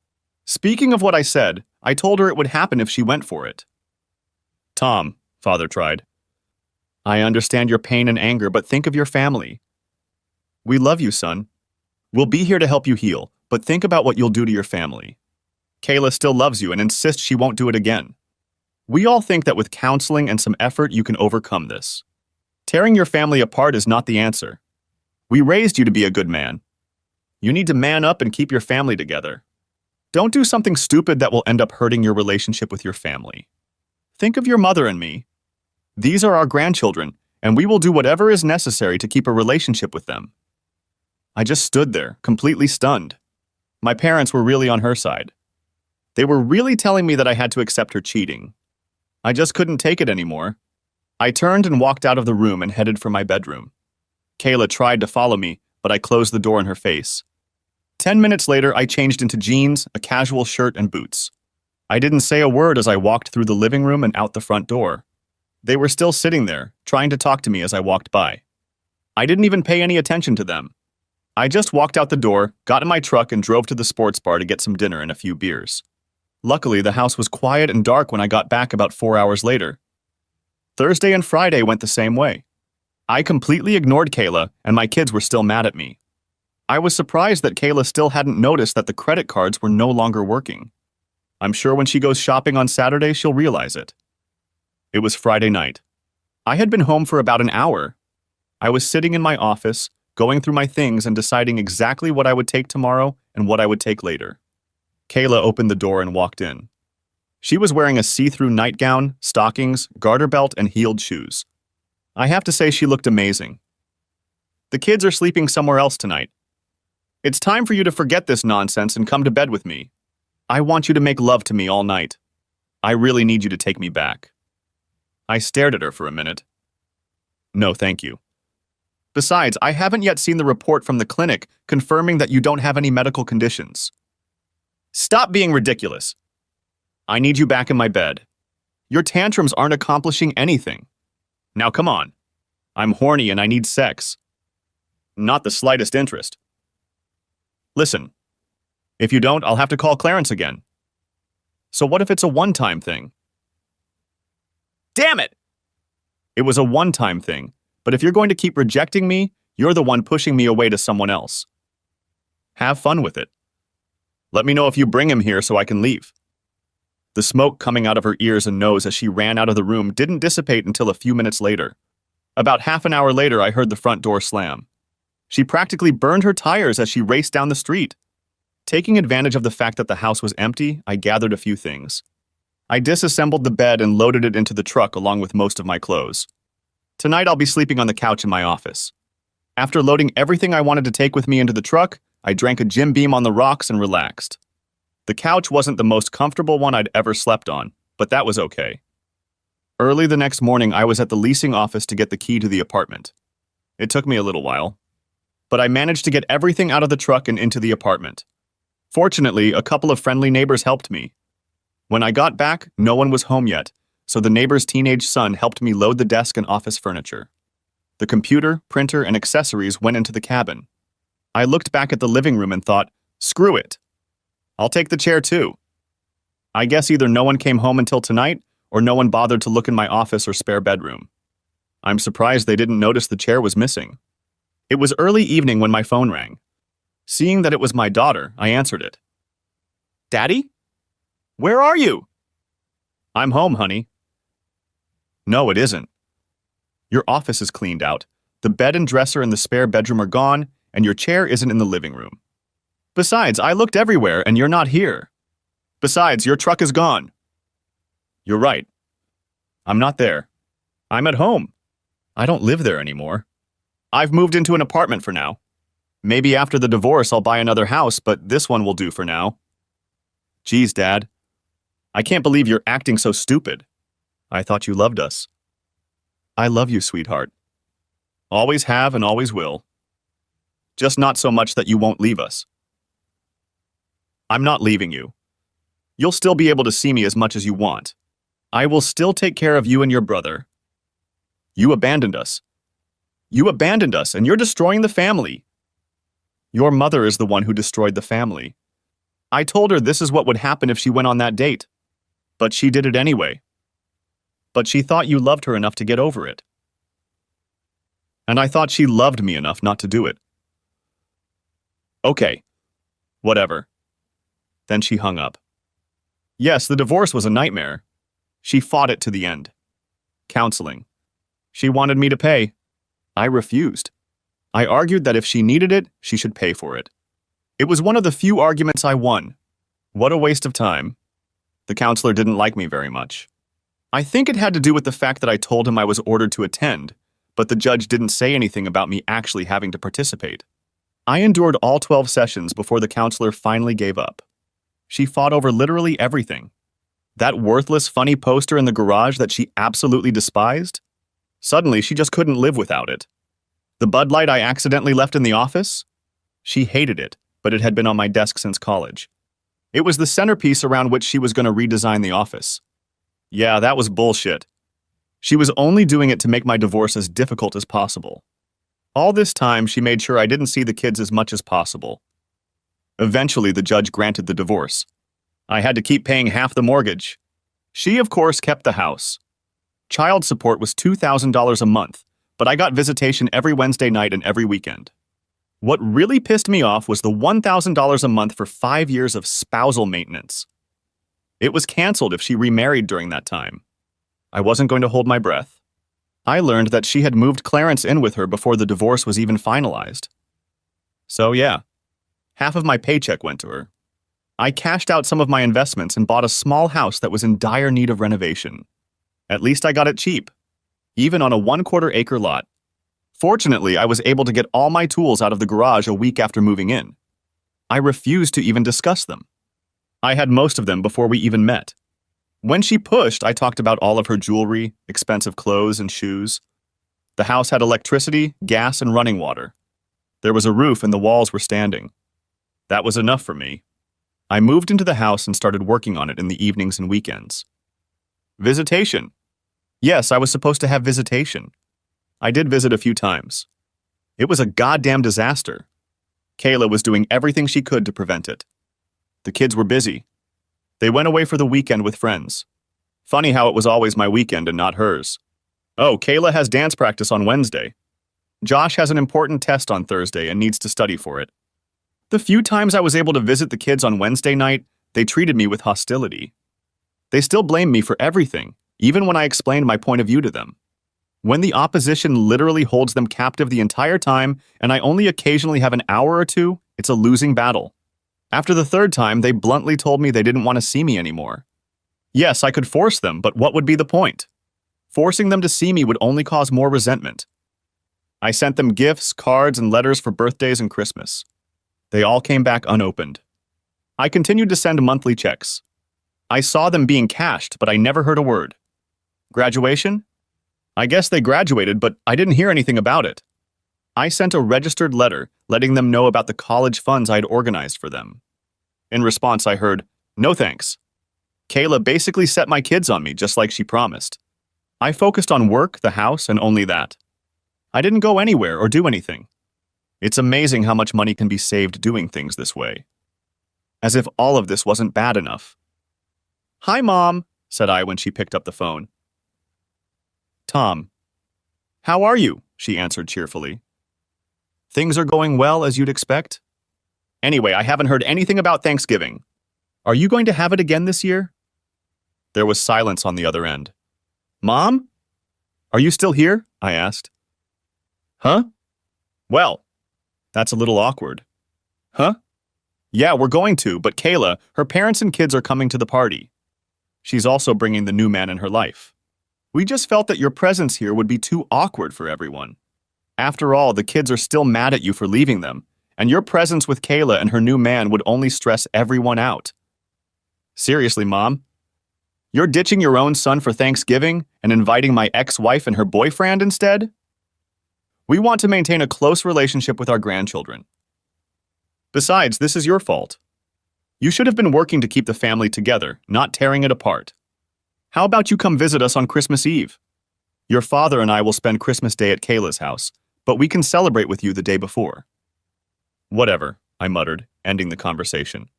Speaking of what I said, I told her it would happen if she went for it. Tom, Father tried. I understand your pain and anger, but think of your family. We love you, son. We'll be here to help you heal, but think about what you'll do to your family. Kayla still loves you and insists she won't do it again. We all think that with counseling and some effort you can overcome this. Tearing your family apart is not the answer. We raised you to be a good man. You need to man up and keep your family together. Don't do something stupid that will end up hurting your relationship with your family. Think of your mother and me. These are our grandchildren, and we will do whatever is necessary to keep a relationship with them. I just stood there, completely stunned. My parents were really on her side. They were really telling me that I had to accept her cheating. I just couldn't take it anymore. I turned and walked out of the room and headed for my bedroom. Kayla tried to follow me, but I closed the door in her face. 10 minutes later, I changed into jeans, a casual shirt, and boots. I didn't say a word as I walked through the living room and out the front door. They were still sitting there, trying to talk to me as I walked by. I didn't even pay any attention to them. I just walked out the door, got in my truck, and drove to the sports bar to get some dinner and a few beers. Luckily, the house was quiet and dark when I got back about 4 hours later. Thursday and Friday went the same way. I completely ignored Kayla, and my kids were still mad at me. I was surprised that Kayla still hadn't noticed that the credit cards were no longer working. I'm sure when she goes shopping on Saturday, she'll realize it. It was Friday night. I had been home for about an hour. I was sitting in my office, going through my things and deciding exactly what I would take tomorrow and what I would take later. Kayla opened the door and walked in. She was wearing a see-through nightgown, stockings, garter belt, and heeled shoes. I have to say she looked amazing. The kids are sleeping somewhere else tonight. It's time for you to forget this nonsense and come to bed with me. I want you to make love to me all night. I really need you to take me back. I stared at her for a minute. No, thank you. Besides, I haven't yet seen the report from the clinic confirming that you don't have any medical conditions. Stop being ridiculous. I need you back in my bed. Your tantrums aren't accomplishing anything. Now come on. I'm horny and I need sex. Not the slightest interest. Listen, if you don't, I'll have to call Clarence again. So what if it's a one-time thing? Damn it! It was a one-time thing, but if you're going to keep rejecting me, you're the one pushing me away to someone else. Have fun with it. Let me know if you bring him here so I can leave. The smoke coming out of her ears and nose as she ran out of the room didn't dissipate until a few minutes later. About half an hour later, I heard the front door slam. She practically burned her tires as she raced down the street. Taking advantage of the fact that the house was empty, I gathered a few things. I disassembled the bed and loaded it into the truck along with most of my clothes. Tonight I'll be sleeping on the couch in my office. After loading everything I wanted to take with me into the truck, I drank a Jim Beam on the rocks and relaxed. The couch wasn't the most comfortable one I'd ever slept on, but that was okay. Early the next morning, I was at the leasing office to get the key to the apartment. It took me a little while, but I managed to get everything out of the truck and into the apartment. Fortunately, a couple of friendly neighbors helped me. When I got back, no one was home yet, so the neighbor's teenage son helped me load the desk and office furniture. The computer, printer, and accessories went into the cabin. I looked back at the living room and thought, screw it. I'll take the chair too. I guess either no one came home until tonight, or no one bothered to look in my office or spare bedroom. I'm surprised they didn't notice the chair was missing. It was early evening when my phone rang. Seeing that it was my daughter, I answered it. Daddy? Where are you? I'm home, honey. No, it isn't. Your office is cleaned out. The bed and dresser in the spare bedroom are gone, and your chair isn't in the living room. Besides, I looked everywhere, and you're not here. Besides, your truck is gone. You're right. I'm not there. I'm at home. I don't live there anymore. I've moved into an apartment for now. Maybe after the divorce I'll buy another house, but this one will do for now. Geez, Dad. I can't believe you're acting so stupid. I thought you loved us. I love you, sweetheart. Always have and always will. Just not so much that you won't leave us. I'm not leaving you. You'll still be able to see me as much as you want. I will still take care of you and your brother. You abandoned us. You abandoned us, and you're destroying the family. Your mother is the one who destroyed the family. I told her this is what would happen if she went on that date. But she did it anyway. But she thought you loved her enough to get over it. And I thought she loved me enough not to do it. Okay. Whatever. Then she hung up. Yes, the divorce was a nightmare. She fought it to the end. Counseling. She wanted me to pay. I refused. I argued that if she needed it, she should pay for it. It was one of the few arguments I won. What a waste of time. The counselor didn't like me very much. I think it had to do with the fact that I told him I was ordered to attend, but the judge didn't say anything about me actually having to participate. I endured all 12 sessions before the counselor finally gave up. She fought over literally everything. That worthless, funny poster in the garage that she absolutely despised? Suddenly, she just couldn't live without it. The Bud Light I accidentally left in the office? She hated it, but it had been on my desk since college. It was the centerpiece around which she was going to redesign the office. Yeah, that was bullshit. She was only doing it to make my divorce as difficult as possible. All this time, she made sure I didn't see the kids as much as possible. Eventually, the judge granted the divorce. I had to keep paying half the mortgage. She, of course, kept the house. Child support was $2,000 a month, but I got visitation every Wednesday night and every weekend. What really pissed me off was the $1,000 a month for 5 years of spousal maintenance. It was canceled if she remarried during that time. I wasn't going to hold my breath. I learned that she had moved Clarence in with her before the divorce was even finalized. So yeah, half of my paycheck went to her. I cashed out some of my investments and bought a small house that was in dire need of renovation. At least I got it cheap, even on a 1/4 acre lot. Fortunately, I was able to get all my tools out of the garage a week after moving in. I refused to even discuss them. I had most of them before we even met. When she pushed, I talked about all of her jewelry, expensive clothes, and shoes. The house had electricity, gas, and running water. There was a roof and the walls were standing. That was enough for me. I moved into the house and started working on it in the evenings and weekends. Visitation. Yes, I was supposed to have visitation. I did visit a few times. It was a goddamn disaster. Kayla was doing everything she could to prevent it. The kids were busy. They went away for the weekend with friends. Funny how it was always my weekend and not hers. Oh, Kayla has dance practice on Wednesday. Josh has an important test on Thursday and needs to study for it. The few times I was able to visit the kids on Wednesday night, they treated me with hostility. They still blamed me for everything, even when I explained my point of view to them. When the opposition literally holds them captive the entire time and I only occasionally have an hour or two, it's a losing battle. After the third time, they bluntly told me they didn't want to see me anymore. Yes, I could force them, but what would be the point? Forcing them to see me would only cause more resentment. I sent them gifts, cards, and letters for birthdays and Christmas. They all came back unopened. I continued to send monthly checks. I saw them being cashed, but I never heard a word. Graduation? I guess they graduated, but I didn't hear anything about it. I sent a registered letter letting them know about the college funds I'd organized for them. In response, I heard, "No thanks." Kayla basically set my kids on me just like she promised. I focused on work, the house, and only that. I didn't go anywhere or do anything. It's amazing how much money can be saved doing things this way. As if all of this wasn't bad enough. "Hi, Mom," said I when she picked up the phone. "Tom. How are you?" she answered cheerfully. "Things are going well as you'd expect? Anyway, I haven't heard anything about Thanksgiving. Are you going to have it again this year?" There was silence on the other end. "Mom? Are you still here?" I asked. "Huh? Well, that's a little awkward." "Huh? Yeah, we're going to, but Kayla, her parents and kids are coming to the party. She's also bringing the new man in her life. We just felt that your presence here would be too awkward for everyone. After all, the kids are still mad at you for leaving them, and your presence with Kayla and her new man would only stress everyone out." "Seriously, Mom? You're ditching your own son for Thanksgiving and inviting my ex-wife and her boyfriend instead? We want to maintain a close relationship with our grandchildren. Besides, this is your fault. You should have been working to keep the family together, not tearing it apart. How about you come visit us on Christmas Eve? Your father and I will spend Christmas Day at Kayla's house, but we can celebrate with you the day before." "Whatever," I muttered, ending the conversation.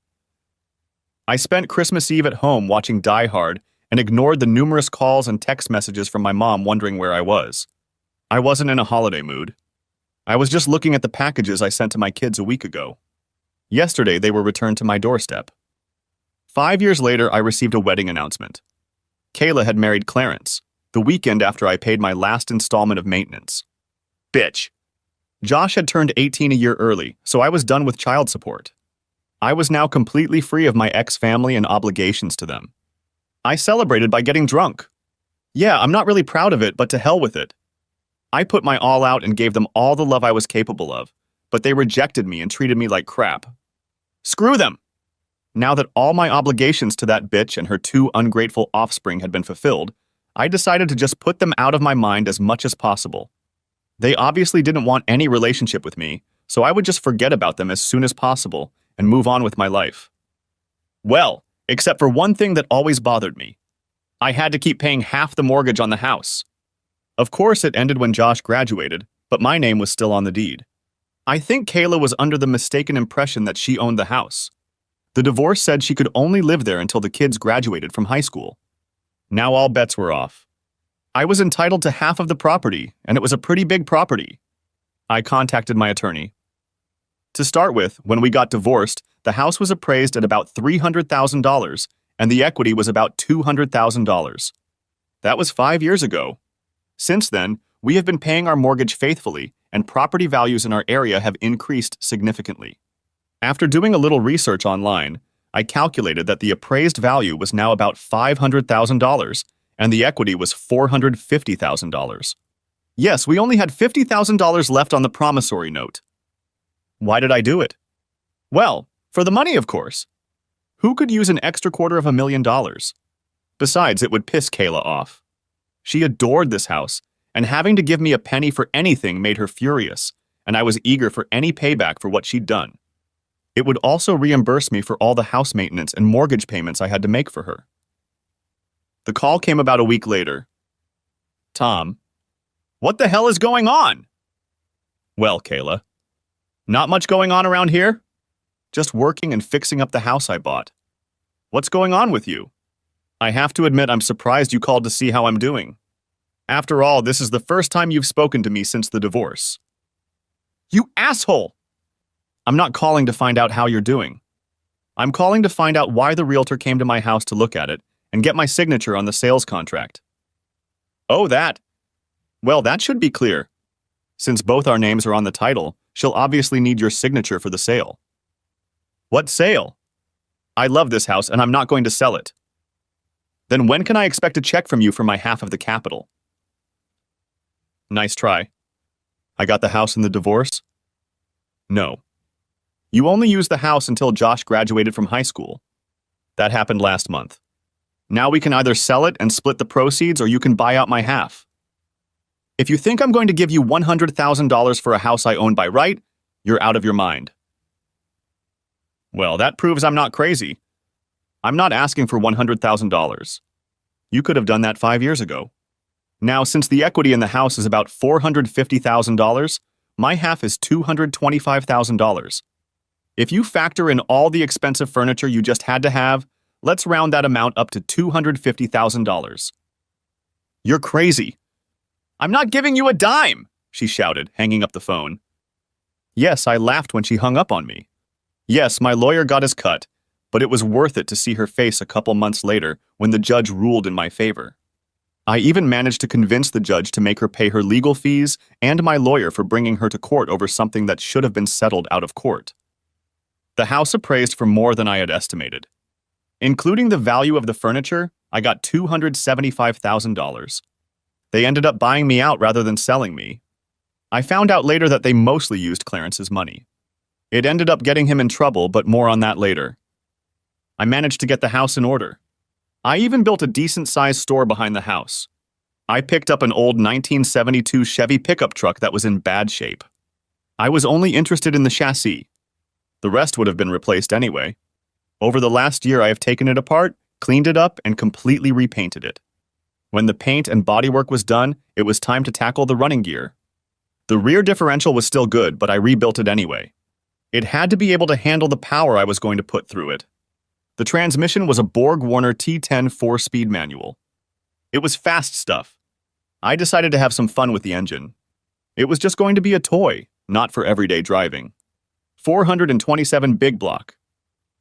I spent Christmas Eve at home watching Die Hard and ignored the numerous calls and text messages from my mom wondering where I was. I wasn't in a holiday mood. I was just looking at the packages I sent to my kids a week ago. Yesterday, they were returned to my doorstep. 5 years later, I received a wedding announcement. Kayla had married Clarence, the weekend after I paid my last installment of maintenance. Bitch. Josh had turned 18 a year early, so I was done with child support. I was now completely free of my ex-family and obligations to them. I celebrated by getting drunk. Yeah, I'm not really proud of it, but to hell with it. I put my all out and gave them all the love I was capable of, but they rejected me and treated me like crap. Screw them! Now that all my obligations to that bitch and her two ungrateful offspring had been fulfilled, I decided to just put them out of my mind as much as possible. They obviously didn't want any relationship with me, so I would just forget about them as soon as possible and move on with my life. Well, except for one thing that always bothered me. I had to keep paying half the mortgage on the house. Of course, it ended when Josh graduated, but my name was still on the deed. I think Kayla was under the mistaken impression that she owned the house. The divorce said she could only live there until the kids graduated from high school. Now all bets were off. I was entitled to half of the property, and it was a pretty big property. I contacted my attorney. To start with, when we got divorced, the house was appraised at about $300,000, and the equity was about $200,000. That was 5 years ago. Since then, we have been paying our mortgage faithfully, and property values in our area have increased significantly. After doing a little research online, I calculated that the appraised value was now about $500,000, and the equity was $450,000. Yes, we only had $50,000 left on the promissory note. Why did I do it? Well, for the money, of course. Who could use an extra $250,000? Besides, it would piss Kayla off. She adored this house, and having to give me a penny for anything made her furious, and I was eager for any payback for what she'd done. It would also reimburse me for all the house maintenance and mortgage payments I had to make for her. The call came about a week later. Tom, what the hell is going on? Well, Kayla, not much going on around here? Just working and fixing up the house I bought. What's going on with you? I have to admit I'm surprised you called to see how I'm doing. After all, this is the first time you've spoken to me since the divorce. You asshole! I'm not calling to find out how you're doing. I'm calling to find out why the realtor came to my house to look at it and get my signature on the sales contract. Oh, that. Well, that should be clear. Since both our names are on the title, she'll obviously need your signature for the sale. What sale? I love this house and I'm not going to sell it. Then when can I expect a check from you for my half of the capital? Nice try. I got the house in the divorce? No. You only used the house until Josh graduated from high school. That happened last month. Now we can either sell it and split the proceeds or you can buy out my half. If you think I'm going to give you $100,000 for a house I own by right, you're out of your mind. Well, that proves I'm not crazy. I'm not asking for $100,000. You could have done that 5 years ago. Now, since the equity in the house is about $450,000, my half is $225,000. If you factor in all the expensive furniture you just had to have, let's round that amount up to $250,000. You're crazy. I'm not giving you a dime, she shouted, hanging up the phone. Yes, I laughed when she hung up on me. Yes, my lawyer got his cut, but it was worth it to see her face a couple months later when the judge ruled in my favor. I even managed to convince the judge to make her pay her legal fees and my lawyer for bringing her to court over something that should have been settled out of court. The house appraised for more than I had estimated. Including the value of the furniture, I got $275,000. They ended up buying me out rather than selling me. I found out later that they mostly used Clarence's money. It ended up getting him in trouble, but more on that later. I managed to get the house in order. I even built a decent-sized store behind the house. I picked up an old 1972 Chevy pickup truck that was in bad shape. I was only interested in the chassis. The rest would have been replaced anyway. Over the last year, I have taken it apart, cleaned it up, and completely repainted it. When the paint and bodywork was done, it was time to tackle the running gear. The rear differential was still good, but I rebuilt it anyway. It had to be able to handle the power I was going to put through it. The transmission was a Borg-Warner T10 4-speed manual. It was fast stuff. I decided to have some fun with the engine. It was just going to be a toy, not for everyday driving. 427 big block.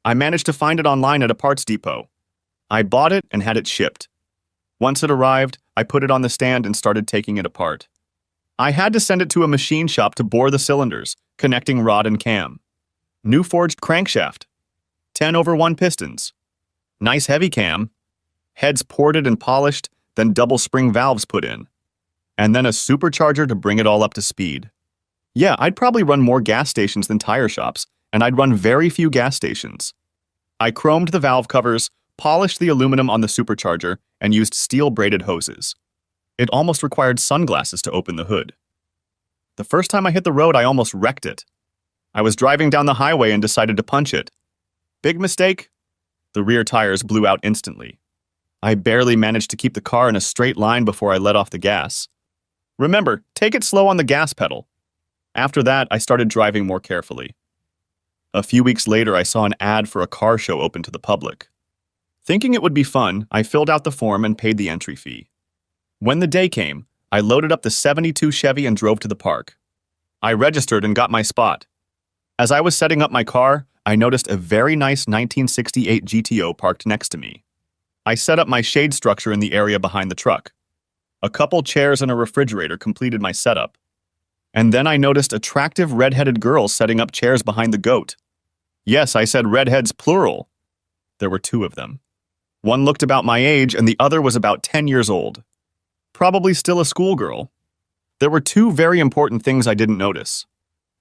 I managed to find it online at a parts depot. I bought it and had it shipped. Once it arrived, I put it on the stand and started taking it apart. I had to send it to a machine shop to bore the cylinders, connecting rod and cam. New forged crankshaft. 10/1 pistons. Nice heavy cam. Heads ported and polished, then double spring valves put in. And then a supercharger to bring it all up to speed. Yeah, I'd probably run more gas stations than tire shops, and I'd run very few gas stations. I chromed the valve covers, polished the aluminum on the supercharger, and used steel braided hoses. It almost required sunglasses to open the hood. The first time I hit the road, I almost wrecked it. I was driving down the highway and decided to punch it. Big mistake. The rear tires blew out instantly. I barely managed to keep the car in a straight line before I let off the gas. Remember, take it slow on the gas pedal. After that, I started driving more carefully. A few weeks later, I saw an ad for a car show open to the public. Thinking it would be fun, I filled out the form and paid the entry fee. When the day came, I loaded up the '72 Chevy and drove to the park. I registered and got my spot. As I was setting up my car, I noticed a very nice 1968 GTO parked next to me. I set up my shade structure in the area behind the truck. A couple chairs and a refrigerator completed my setup. And then I noticed attractive red-headed girls setting up chairs behind the goat. Yes, I said redheads plural. There were two of them. One looked about my age and the other was about 10 years old. Probably still a schoolgirl. There were two very important things I didn't notice.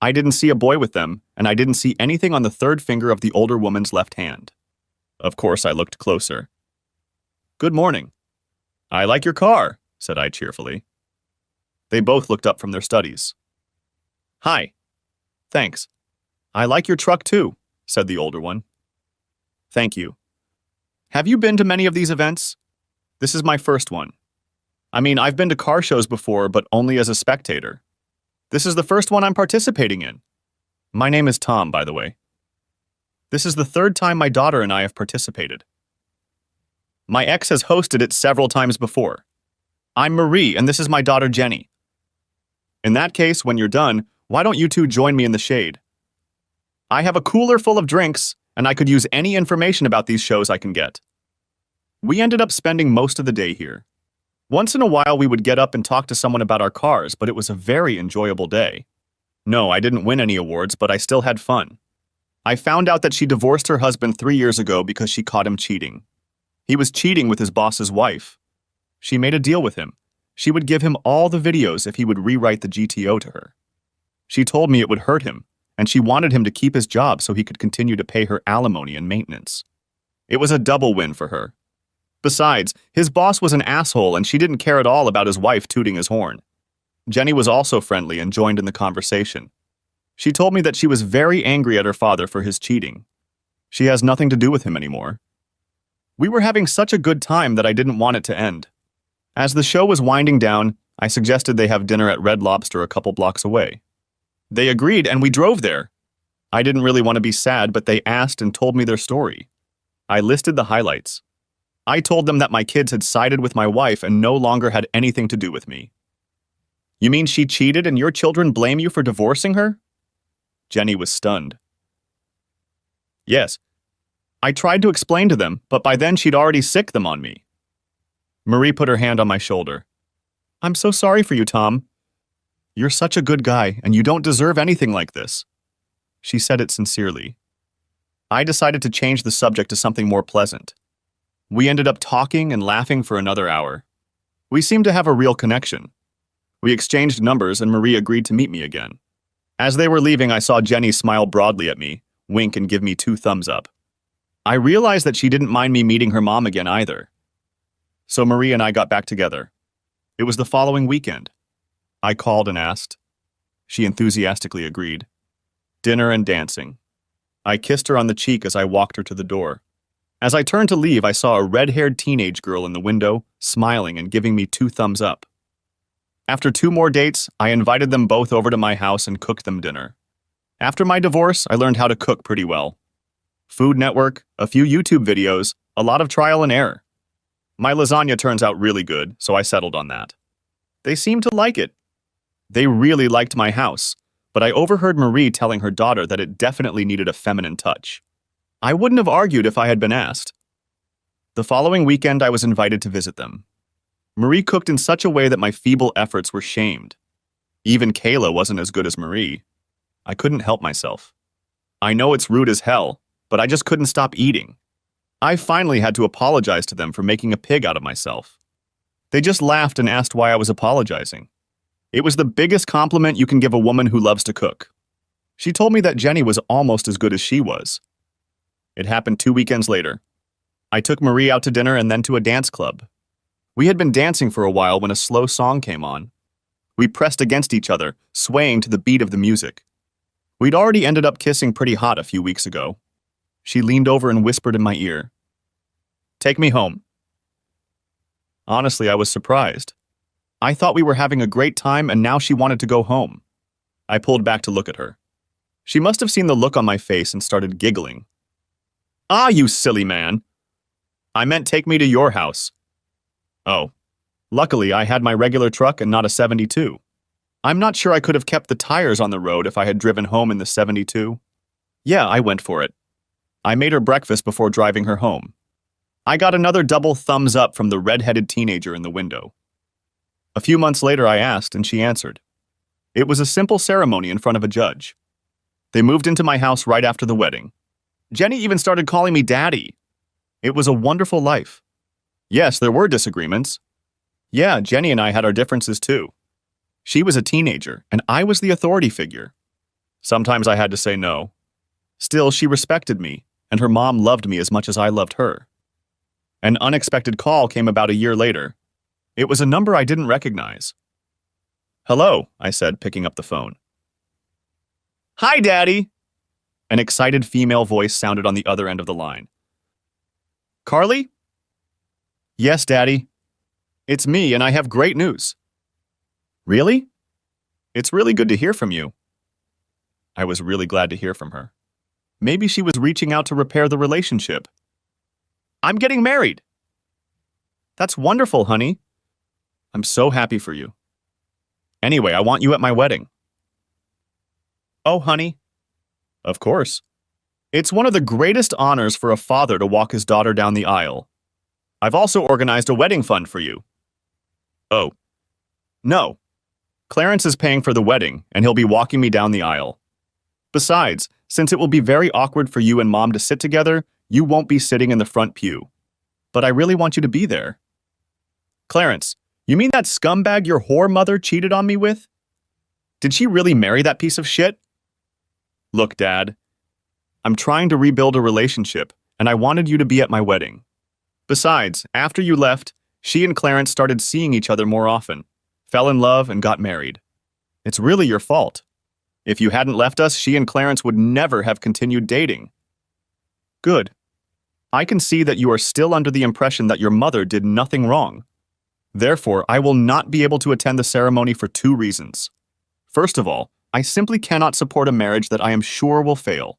I didn't see a boy with them, and I didn't see anything on the third finger of the older woman's left hand. Of course, I looked closer. "Good morning." "I like your car," said I cheerfully. They both looked up from their studies. "Hi." "Thanks." "I like your truck too," said the older one. "Thank you." "Have you been to many of these events?" "This is my first one." "I mean, I've been to car shows before, but only as a spectator. This is the first one I'm participating in." "My name is Tom, by the way." "This is the third time my daughter and I have participated." "My ex has hosted it several times before." "I'm Marie, and this is my daughter Jenny." "In that case, when you're done, why don't you two join me in the shade? I have a cooler full of drinks, and I could use any information about these shows I can get." We ended up spending most of the day here. Once in a while, we would get up and talk to someone about our cars, but it was a very enjoyable day. No, I didn't win any awards, but I still had fun. I found out that she divorced her husband 3 years ago because she caught him cheating. He was cheating with his boss's wife. She made a deal with him. She would give him all the videos if he would rewrite the GTO to her. She told me it would hurt him, and she wanted him to keep his job so he could continue to pay her alimony and maintenance. It was a double win for her. Besides, his boss was an asshole and she didn't care at all about his wife tooting his horn. Jenny was also friendly and joined in the conversation. She told me that she was very angry at her father for his cheating. She has nothing to do with him anymore. We were having such a good time that I didn't want it to end. As the show was winding down, I suggested they have dinner at Red Lobster a couple blocks away. They agreed and we drove there. I didn't really want to be sad, but they asked and told me their story. I listed the highlights. I told them that my kids had sided with my wife and no longer had anything to do with me. "You mean she cheated and your children blame you for divorcing her?" Jenny was stunned. "Yes. I tried to explain to them, but by then she'd already sicked them on me." Marie put her hand on my shoulder. "I'm so sorry for you, Tom. You're such a good guy, and you don't deserve anything like this." She said it sincerely. I decided to change the subject to something more pleasant. We ended up talking and laughing for another hour. We seemed to have a real connection. We exchanged numbers and Marie agreed to meet me again. As they were leaving, I saw Jenny smile broadly at me, wink and give me 2 thumbs up. I realized that she didn't mind me meeting her mom again either. So Marie and I got back together. It was the following weekend. I called and asked. She enthusiastically agreed. Dinner and dancing. I kissed her on the cheek as I walked her to the door. As I turned to leave, I saw a red-haired teenage girl in the window, smiling and giving me 2 thumbs up. After 2 more dates, I invited them both over to my house and cooked them dinner. After my divorce, I learned how to cook pretty well. Food Network, a few YouTube videos, a lot of trial and error. My lasagna turns out really good, so I settled on that. They seemed to like it. They really liked my house, but I overheard Marie telling her daughter that it definitely needed a feminine touch. I wouldn't have argued if I had been asked. The following weekend, I was invited to visit them. Marie cooked in such a way that my feeble efforts were shamed. Even Kayla wasn't as good as Marie. I couldn't help myself. I know it's rude as hell, but I just couldn't stop eating. I finally had to apologize to them for making a pig out of myself. They just laughed and asked why I was apologizing. It was the biggest compliment you can give a woman who loves to cook. She told me that Jenny was almost as good as she was. It happened 2 weekends later. I took Marie out to dinner and then to a dance club. We had been dancing for a while when a slow song came on. We pressed against each other, swaying to the beat of the music. We'd already ended up kissing pretty hot a few weeks ago. She leaned over and whispered in my ear, "Take me home." Honestly, I was surprised. I thought we were having a great time and now she wanted to go home. I pulled back to look at her. She must have seen the look on my face and started giggling. "Ah, you silly man. I meant take me to your house." Oh, luckily I had my regular truck and not a 72. I'm not sure I could have kept the tires on the road if I had driven home in the 72. Yeah, I went for it. I made her breakfast before driving her home. I got another double thumbs up from the red-headed teenager in the window. A few months later I asked and she answered. It was a simple ceremony in front of a judge. They moved into my house right after the wedding. Jenny even started calling me daddy. It was a wonderful life. Yes, there were disagreements. Yeah, Jenny and I had our differences too. She was a teenager, and I was the authority figure. Sometimes I had to say no. Still, she respected me, and her mom loved me as much as I loved her. An unexpected call came about a year later. It was a number I didn't recognize. "Hello," I said, picking up the phone. "Hi, Daddy!" An excited female voice sounded on the other end of the line. "Carly?" "Yes, Daddy. It's me, and I have great news." "Really?" "It's really good to hear from you." I was really glad to hear from her. Maybe she was reaching out to repair the relationship. "I'm getting married." "That's wonderful, honey. I'm so happy for you. Anyway, I want you at my wedding." "Oh, honey." "Of course. It's one of the greatest honors for a father to walk his daughter down the aisle. I've also organized a wedding fund for you." "Oh. No. Clarence is paying for the wedding, and he'll be walking me down the aisle. Besides, since it will be very awkward for you and Mom to sit together, you won't be sitting in the front pew. But I really want you to be there." "Clarence, you mean that scumbag your whore mother cheated on me with? Did she really marry that piece of shit?" "Look, Dad, I'm trying to rebuild a relationship, and I wanted you to be at my wedding. Besides, after you left, she and Clarence started seeing each other more often, fell in love, and got married. It's really your fault. If you hadn't left us, she and Clarence would never have continued dating." "Good. I can see that you are still under the impression that your mother did nothing wrong. Therefore, I will not be able to attend the ceremony for 2 reasons. First of all, I simply cannot support a marriage that I am sure will fail.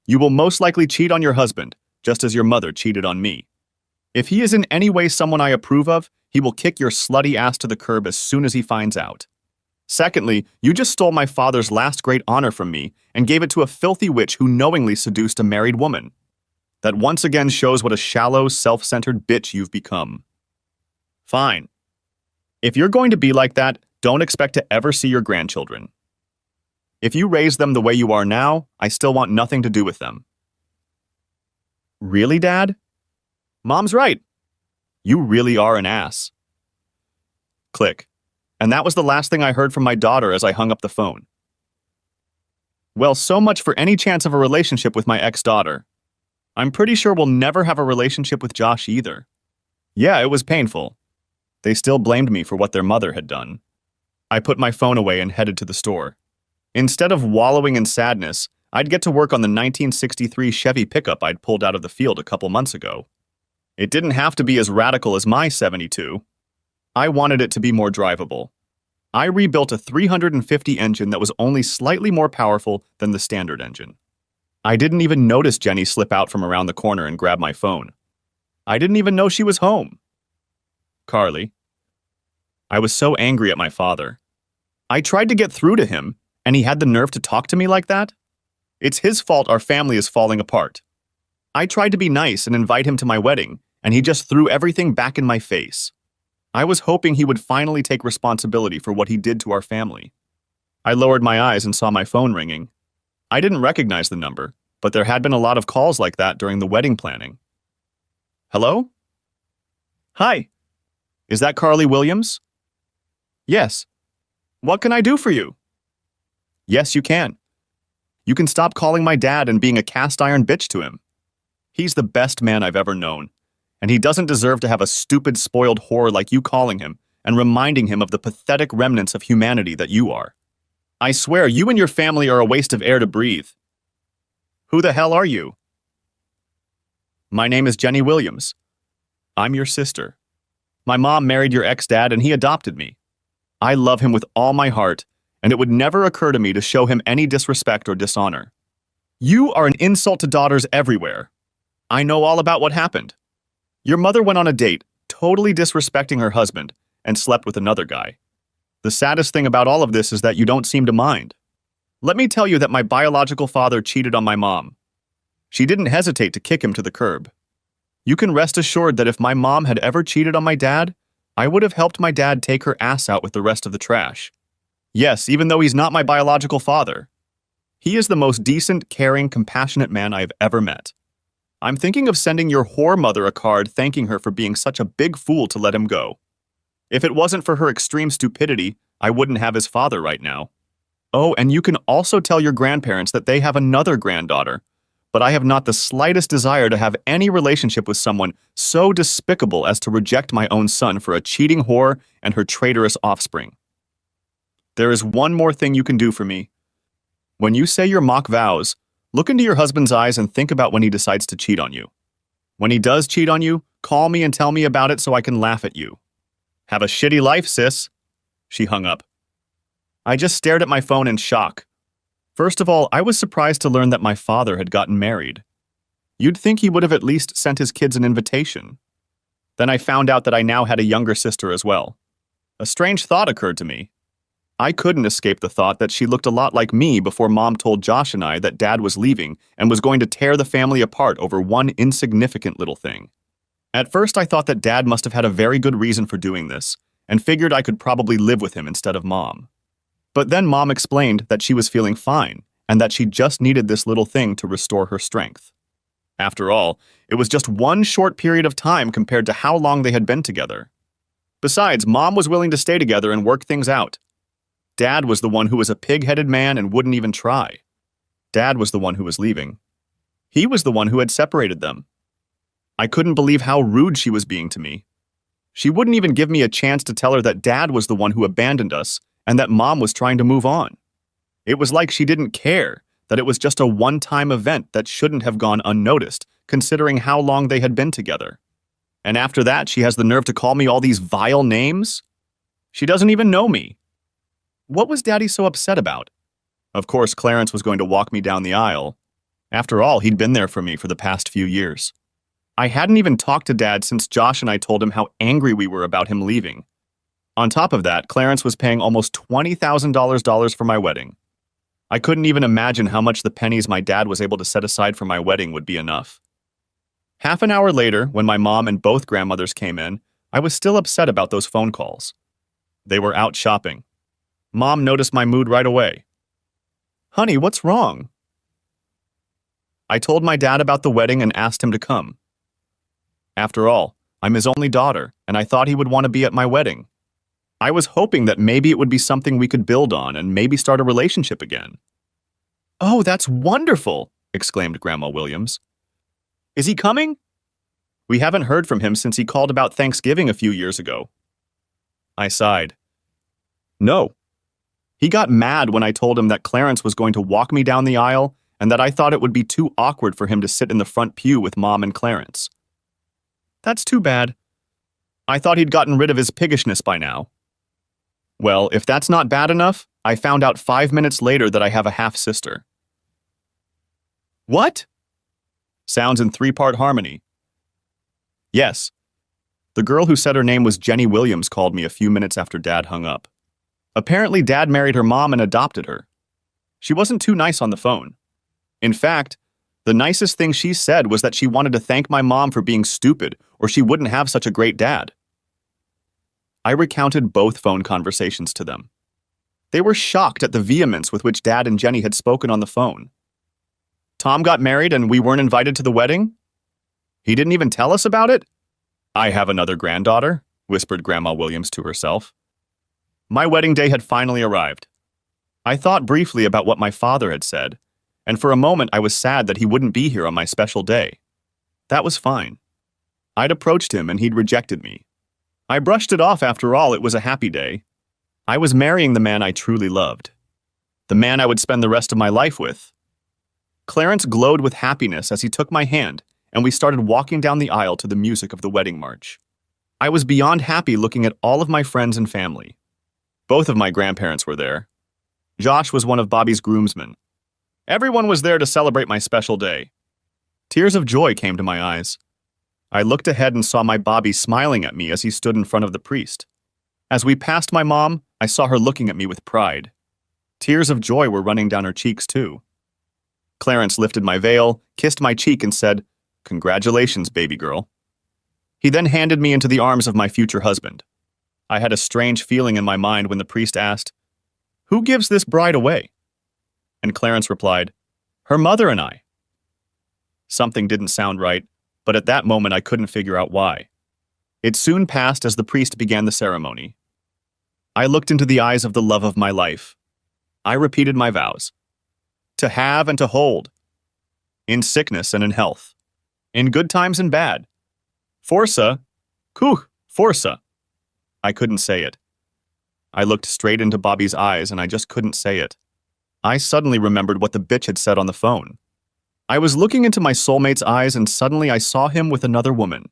You will most likely cheat on your husband, just as your mother cheated on me. If he is in any way someone I approve of, he will kick your slutty ass to the curb as soon as he finds out. Secondly, you just stole my father's last great honor from me and gave it to a filthy witch who knowingly seduced a married woman. That once again shows what a shallow, self-centered bitch you've become." "Fine. If you're going to be like that, don't expect to ever see your grandchildren. If you raise them the way you are now, I still want nothing to do with them." "Really, Dad? Mom's right. You really are an ass." Click. And that was the last thing I heard from my daughter as I hung up the phone. Well, so much for any chance of a relationship with my ex-daughter. I'm pretty sure we'll never have a relationship with Josh either. Yeah, it was painful. They still blamed me for what their mother had done. I put my phone away and headed to the store. Instead of wallowing in sadness, I'd get to work on the 1963 Chevy pickup I'd pulled out of the field a couple months ago. It didn't have to be as radical as my 72. I wanted it to be more drivable. I rebuilt a 350 engine that was only slightly more powerful than the standard engine. I didn't even notice Jenny slip out from around the corner and grab my phone. I didn't even know she was home. "Carly." I was so angry at my father. I tried to get through to him, and he had the nerve to talk to me like that? It's his fault our family is falling apart. I tried to be nice and invite him to my wedding, and he just threw everything back in my face. I was hoping he would finally take responsibility for what he did to our family. I lowered my eyes and saw my phone ringing. I didn't recognize the number, but there had been a lot of calls like that during the wedding planning. Hello? Hi. Is that Carly Williams? Yes. What can I do for you? Yes, you can. You can stop calling my dad and being a cast iron bitch to him. He's the best man I've ever known, and he doesn't deserve to have a stupid, spoiled whore like you calling him and reminding him of the pathetic remnants of humanity that you are. I swear, you and your family are a waste of air to breathe. Who the hell are you? My name is Jenny Williams. I'm your sister. My mom married your ex-dad and he adopted me. I love him with all my heart, and it would never occur to me to show him any disrespect or dishonor. You are an insult to daughters everywhere. I know all about what happened. Your mother went on a date, totally disrespecting her husband, and slept with another guy. The saddest thing about all of this is that you don't seem to mind. Let me tell you that my biological father cheated on my mom. She didn't hesitate to kick him to the curb. You can rest assured that if my mom had ever cheated on my dad, I would have helped my dad take her ass out with the rest of the trash. Yes, even though he's not my biological father. He is the most decent, caring, compassionate man I have ever met. I'm thinking of sending your whore mother a card thanking her for being such a big fool to let him go. If it wasn't for her extreme stupidity, I wouldn't have his father right now. Oh, and you can also tell your grandparents that they have another granddaughter, but I have not the slightest desire to have any relationship with someone so despicable as to reject my own son for a cheating whore and her traitorous offspring. There is one more thing you can do for me. When you say your mock vows, look into your husband's eyes and think about when he decides to cheat on you. When he does cheat on you, call me and tell me about it so I can laugh at you. Have a shitty life, sis. She hung up. I just stared at my phone in shock. First of all, I was surprised to learn that my father had gotten married. You'd think he would have at least sent his kids an invitation. Then I found out that I now had a younger sister as well. A strange thought occurred to me. I couldn't escape the thought that she looked a lot like me before Mom told Josh and I that Dad was leaving and was going to tear the family apart over one insignificant little thing. At first, I thought that Dad must have had a very good reason for doing this, and figured I could probably live with him instead of Mom. But then Mom explained that she was feeling fine, and that she just needed this little thing to restore her strength. After all, it was just one short period of time compared to how long they had been together. Besides, Mom was willing to stay together and work things out. Dad was the one who was a pig-headed man and wouldn't even try. Dad was the one who was leaving. He was the one who had separated them. I couldn't believe how rude she was being to me. She wouldn't even give me a chance to tell her that Dad was the one who abandoned us and that Mom was trying to move on. It was like she didn't care, that it was just a one-time event that shouldn't have gone unnoticed, considering how long they had been together. And after that, she has the nerve to call me all these vile names? She doesn't even know me. What was Daddy so upset about? Of course, Clarence was going to walk me down the aisle. After all, he'd been there for me for the past few years. I hadn't even talked to Dad since Josh and I told him how angry we were about him leaving. On top of that, Clarence was paying almost $20,000 for my wedding. I couldn't even imagine how much the pennies my dad was able to set aside for my wedding would be enough. Half an hour later, when my mom and both grandmothers came in, I was still upset about those phone calls. They were out shopping. Mom noticed my mood right away. "Honey, what's wrong?" I told my dad about the wedding and asked him to come. After all, I'm his only daughter, and I thought he would want to be at my wedding. I was hoping that maybe it would be something we could build on and maybe start a relationship again. "Oh, that's wonderful!" exclaimed Grandma Williams. "Is he coming?" "We haven't heard from him since he called about Thanksgiving a few years ago." I sighed. "No. He got mad when I told him that Clarence was going to walk me down the aisle and that I thought it would be too awkward for him to sit in the front pew with Mom and Clarence." "That's too bad. I thought he'd gotten rid of his piggishness by now." "Well, if that's not bad enough, I found out 5 minutes later that I have a half-sister." "What?" Sounds in 3-part harmony. Yes. The girl who said her name was Jenny Williams called me a few minutes after Dad hung up. Apparently, Dad married her mom and adopted her. She wasn't too nice on the phone. In fact, the nicest thing she said was that she wanted to thank my mom for being stupid, or she wouldn't have such a great dad. I recounted both phone conversations to them. They were shocked at the vehemence with which Dad and Jenny had spoken on the phone. Tom got married and we weren't invited to the wedding? He didn't even tell us about it? I have another granddaughter, whispered Grandma Williams to herself. My wedding day had finally arrived. I thought briefly about what my father had said, and for a moment I was sad that he wouldn't be here on my special day. That was fine. I'd approached him and he'd rejected me. I brushed it off. After all, it was a happy day. I was marrying the man I truly loved. The man I would spend the rest of my life with. Clarence glowed with happiness as he took my hand, and we started walking down the aisle to the music of the wedding march. I was beyond happy looking at all of my friends and family. Both of my grandparents were there. Josh was one of Bobby's groomsmen. Everyone was there to celebrate my special day. Tears of joy came to my eyes. I looked ahead and saw my Bobby smiling at me as he stood in front of the priest. As we passed my mom, I saw her looking at me with pride. Tears of joy were running down her cheeks, too. Clarence lifted my veil, kissed my cheek, and said, "Congratulations, baby girl." He then handed me into the arms of my future husband. I had a strange feeling in my mind when the priest asked, "Who gives this bride away?" And Clarence replied, "Her mother and I." Something didn't sound right, but at that moment I couldn't figure out why. It soon passed as the priest began the ceremony. I looked into the eyes of the love of my life. I repeated my vows. To have and to hold. In sickness and in health. In good times and bad. Forza. Forza. I couldn't say it. I looked straight into Bobby's eyes and I just couldn't say it. I suddenly remembered what the bitch had said on the phone. I was looking into my soulmate's eyes and suddenly I saw him with another woman.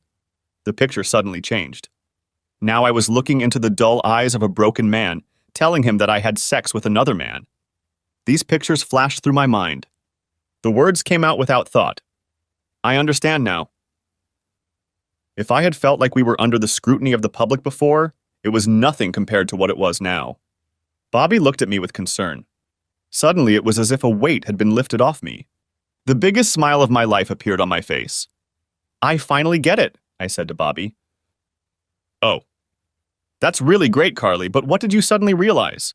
The picture suddenly changed. Now I was looking into the dull eyes of a broken man, telling him that I had sex with another man. These pictures flashed through my mind. The words came out without thought. I understand now. If I had felt like we were under the scrutiny of the public before, it was nothing compared to what it was now. Bobby looked at me with concern. Suddenly it was as if a weight had been lifted off me. The biggest smile of my life appeared on my face. "I finally get it," I said to Bobby. "Oh. That's really great, Carly, but what did you suddenly realize?"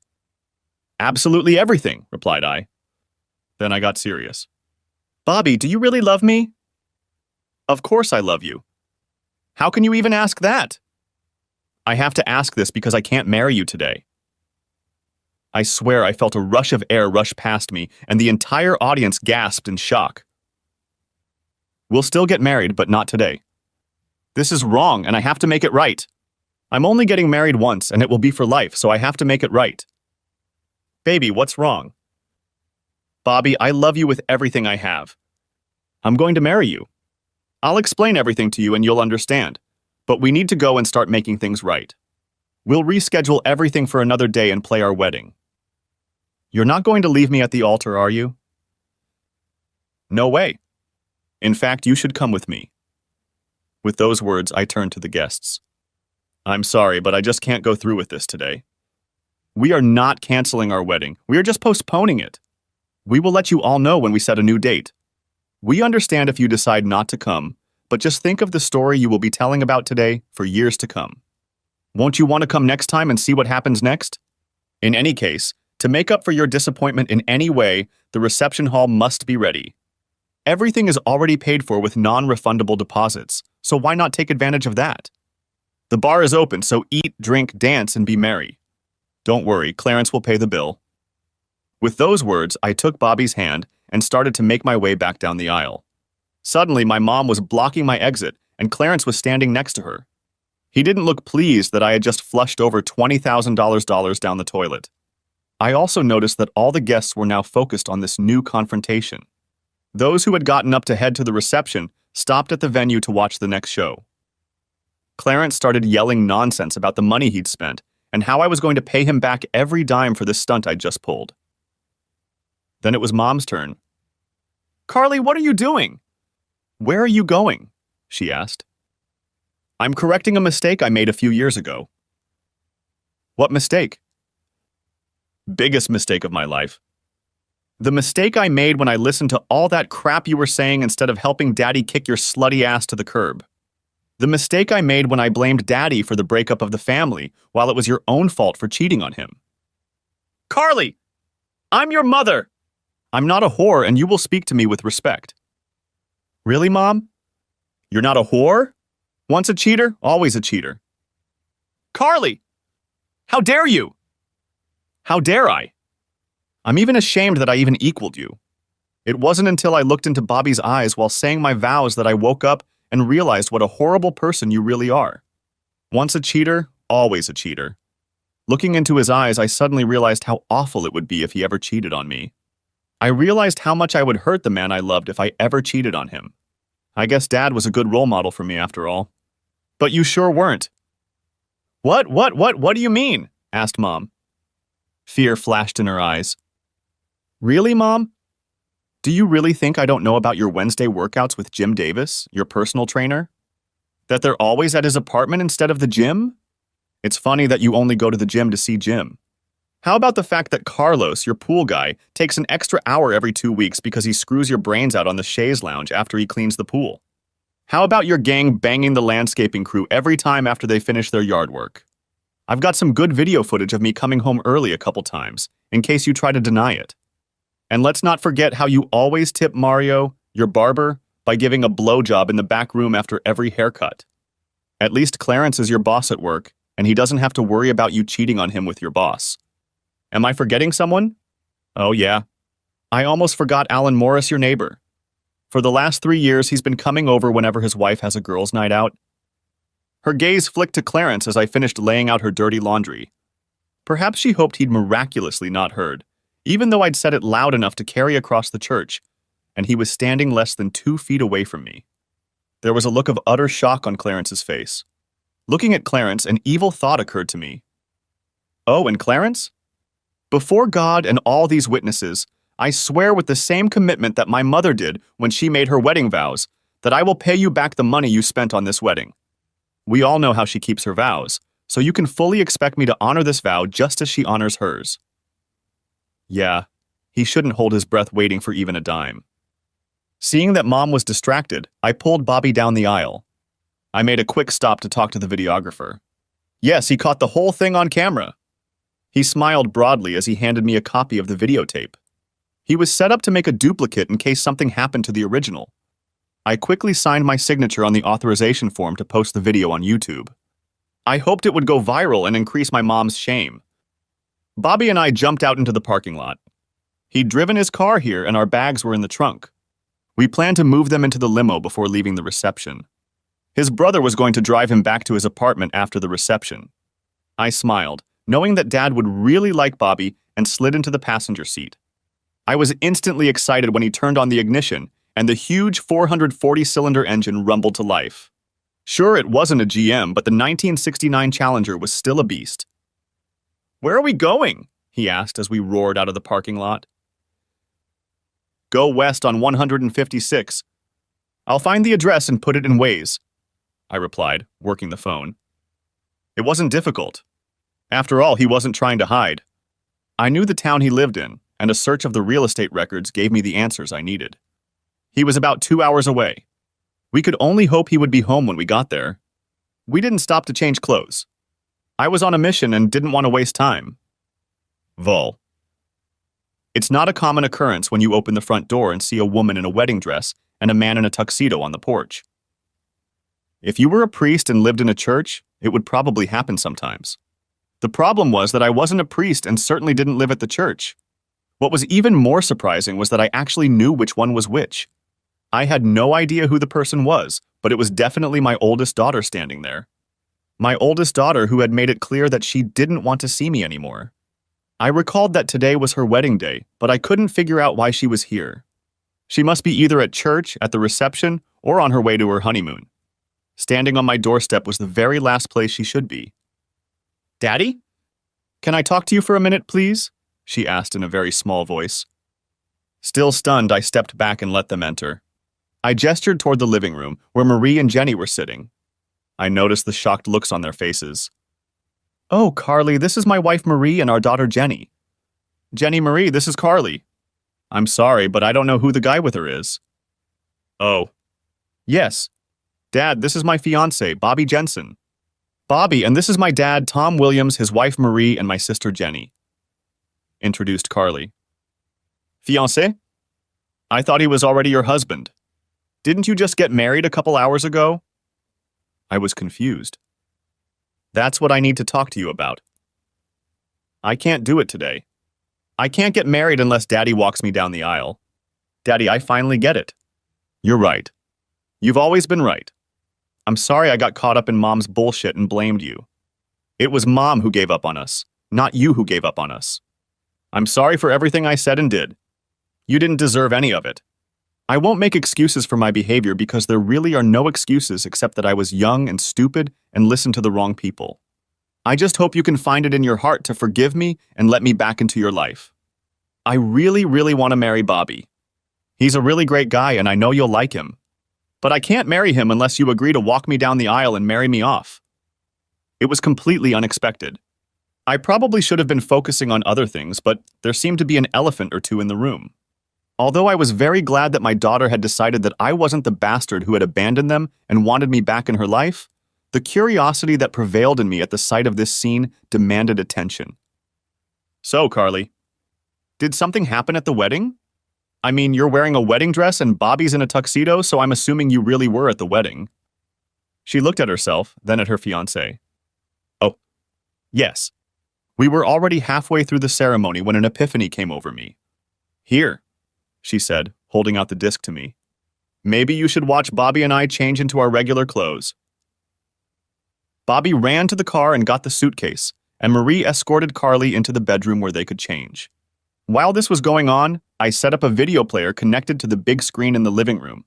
"Absolutely everything," replied I. Then I got serious. "Bobby, do you really love me?" "Of course I love you." "How can you even ask that?" "I have to ask this because I can't marry you today." I swear I felt a rush of air rush past me, and the entire audience gasped in shock. "We'll still get married, but not today. This is wrong, and I have to make it right. I'm only getting married once, and it will be for life, so I have to make it right." "Baby, what's wrong?" "Bobby, I love you with everything I have. I'm going to marry you. I'll explain everything to you and you'll understand, but we need to go and start making things right. We'll reschedule everything for another day and play our wedding. You're not going to leave me at the altar, are you?" "No way. In fact, you should come with me." With those words, I turned to the guests. "I'm sorry, but I just can't go through with this today. We are not canceling our wedding. We are just postponing it. We will let you all know when we set a new date. We understand if you decide not to come, but just think of the story you will be telling about today for years to come. Won't you want to come next time and see what happens next? In any case, to make up for your disappointment in any way, the reception hall must be ready. Everything is already paid for with non-refundable deposits, so why not take advantage of that? The bar is open, so eat, drink, dance, and be merry. Don't worry, Clarence will pay the bill." With those words, I took Bobby's hand and started to make my way back down the aisle. Suddenly, my mom was blocking my exit, and Clarence was standing next to her. He didn't look pleased that I had just flushed over $20,000 down the toilet. I also noticed that all the guests were now focused on this new confrontation. Those who had gotten up to head to the reception stopped at the venue to watch the next show. Clarence started yelling nonsense about the money he'd spent and how I was going to pay him back every dime for this stunt I'd just pulled. Then it was Mom's turn. "Carly, what are you doing?" "Where are you going?" she asked. "I'm correcting a mistake I made a few years ago." "What mistake?" "Biggest mistake of my life. The mistake I made when I listened to all that crap you were saying instead of helping Daddy kick your slutty ass to the curb." The mistake I made when I blamed Daddy for the breakup of the family, while it was your own fault for cheating on him. Carly! I'm your mother! I'm not a whore, and you will speak to me with respect. Really, Mom? You're not a whore? Once a cheater, always a cheater. Carly! How dare you? How dare I? I'm even ashamed that I even equaled you. It wasn't until I looked into Bobby's eyes while saying my vows that I woke up and realized what a horrible person you really are. Once a cheater, always a cheater. Looking into his eyes, I suddenly realized how awful it would be if he ever cheated on me. I realized how much I would hurt the man I loved if I ever cheated on him. I guess Dad was a good role model for me after all. But you sure weren't. What do you mean? Asked Mom. Fear flashed in her eyes. Really, Mom? Do you really think I don't know about your Wednesday workouts with Jim Davis, your personal trainer? That they're always at his apartment instead of the gym? It's funny that you only go to the gym to see Jim. How about the fact that Carlos, your pool guy, takes an extra hour every 2 weeks because he screws your brains out on the chaise lounge after he cleans the pool? How about your gang banging the landscaping crew every time after they finish their yard work? I've got some good video footage of me coming home early a couple times, in case you try to deny it. And let's not forget how you always tip Mario, your barber, by giving a blowjob in the back room after every haircut. At least Clarence is your boss at work, and he doesn't have to worry about you cheating on him with your boss. Am I forgetting someone? Oh yeah. I almost forgot Alan Morris, your neighbor. For the last 3 years, he's been coming over whenever his wife has a girls' night out. Her gaze flicked to Clarence as I finished laying out her dirty laundry. Perhaps she hoped he'd miraculously not heard, even though I'd said it loud enough to carry across the church, and he was standing less than 2 feet away from me. There was a look of utter shock on Clarence's face. Looking at Clarence, an evil thought occurred to me. Oh, and Clarence? Before God and all these witnesses, I swear with the same commitment that my mother did when she made her wedding vows, that I will pay you back the money you spent on this wedding. We all know how she keeps her vows, so you can fully expect me to honor this vow just as she honors hers. Yeah, he shouldn't hold his breath waiting for even a dime. Seeing that Mom was distracted, I pulled Bobby down the aisle. I made a quick stop to talk to the videographer. Yes, he caught the whole thing on camera. He smiled broadly as he handed me a copy of the videotape. He was set up to make a duplicate in case something happened to the original. I quickly signed my signature on the authorization form to post the video on YouTube. I hoped it would go viral and increase my mom's shame. Bobby and I jumped out into the parking lot. He'd driven his car here and our bags were in the trunk. We planned to move them into the limo before leaving the reception. His brother was going to drive him back to his apartment after the reception. I smiled, knowing that Dad would really like Bobby, and slid into the passenger seat. I was instantly excited when he turned on the ignition and the huge 440-cylinder engine rumbled to life. Sure, it wasn't a GM, but the 1969 Challenger was still a beast. Where are we going? He asked as we roared out of the parking lot. Go west on 156. I'll find the address and put it in Waze, I replied, working the phone. It wasn't difficult. After all, he wasn't trying to hide. I knew the town he lived in, and a search of the real estate records gave me the answers I needed. He was about 2 hours away. We could only hope he would be home when we got there. We didn't stop to change clothes. I was on a mission and didn't want to waste time. Vol. It's not a common occurrence when you open the front door and see a woman in a wedding dress and a man in a tuxedo on the porch. If you were a priest and lived in a church, it would probably happen sometimes. The problem was that I wasn't a priest and certainly didn't live at the church. What was even more surprising was that I actually knew which one was which. I had no idea who the person was, but it was definitely my oldest daughter standing there. My oldest daughter who had made it clear that she didn't want to see me anymore. I recalled that today was her wedding day, but I couldn't figure out why she was here. She must be either at church, at the reception, or on her way to her honeymoon. Standing on my doorstep was the very last place she should be. Daddy? Can I talk to you for a minute, please? She asked in a very small voice. Still stunned, I stepped back and let them enter. I gestured toward the living room, where Marie and Jenny were sitting. I noticed the shocked looks on their faces. Oh, Carly, this is my wife Marie and our daughter Jenny. Jenny Marie, this is Carly. I'm sorry, but I don't know who the guy with her is. Oh. Yes. Dad, this is my fiance, Bobby Jensen. Bobby, and this is my dad, Tom Williams, his wife Marie, and my sister Jenny, introduced Carly. Fiancé? I thought he was already your husband. Didn't you just get married a couple hours ago? I was confused. That's what I need to talk to you about. I can't do it today. I can't get married unless Daddy walks me down the aisle. Daddy, I finally get it. You're right. You've always been right. I'm sorry I got caught up in Mom's bullshit and blamed you. It was Mom who gave up on us, not you who gave up on us. I'm sorry for everything I said and did. You didn't deserve any of it. I won't make excuses for my behavior because there really are no excuses except that I was young and stupid and listened to the wrong people. I just hope you can find it in your heart to forgive me and let me back into your life. I really, really want to marry Bobby. He's a really great guy and I know you'll like him. But I can't marry him unless you agree to walk me down the aisle and marry me off. It was completely unexpected. I probably should have been focusing on other things, but there seemed to be an elephant or two in the room. Although I was very glad that my daughter had decided that I wasn't the bastard who had abandoned them and wanted me back in her life, the curiosity that prevailed in me at the sight of this scene demanded attention. So, Carly, did something happen at the wedding? I mean, you're wearing a wedding dress and Bobby's in a tuxedo, so I'm assuming you really were at the wedding. She looked at herself, then at her fiancé. Oh, yes. We were already halfway through the ceremony when an epiphany came over me. Here, she said, holding out the disc to me. Maybe you should watch Bobby and I change into our regular clothes. Bobby ran to the car and got the suitcase, and Marie escorted Carly into the bedroom where they could change. While this was going on, I set up a video player connected to the big screen in the living room.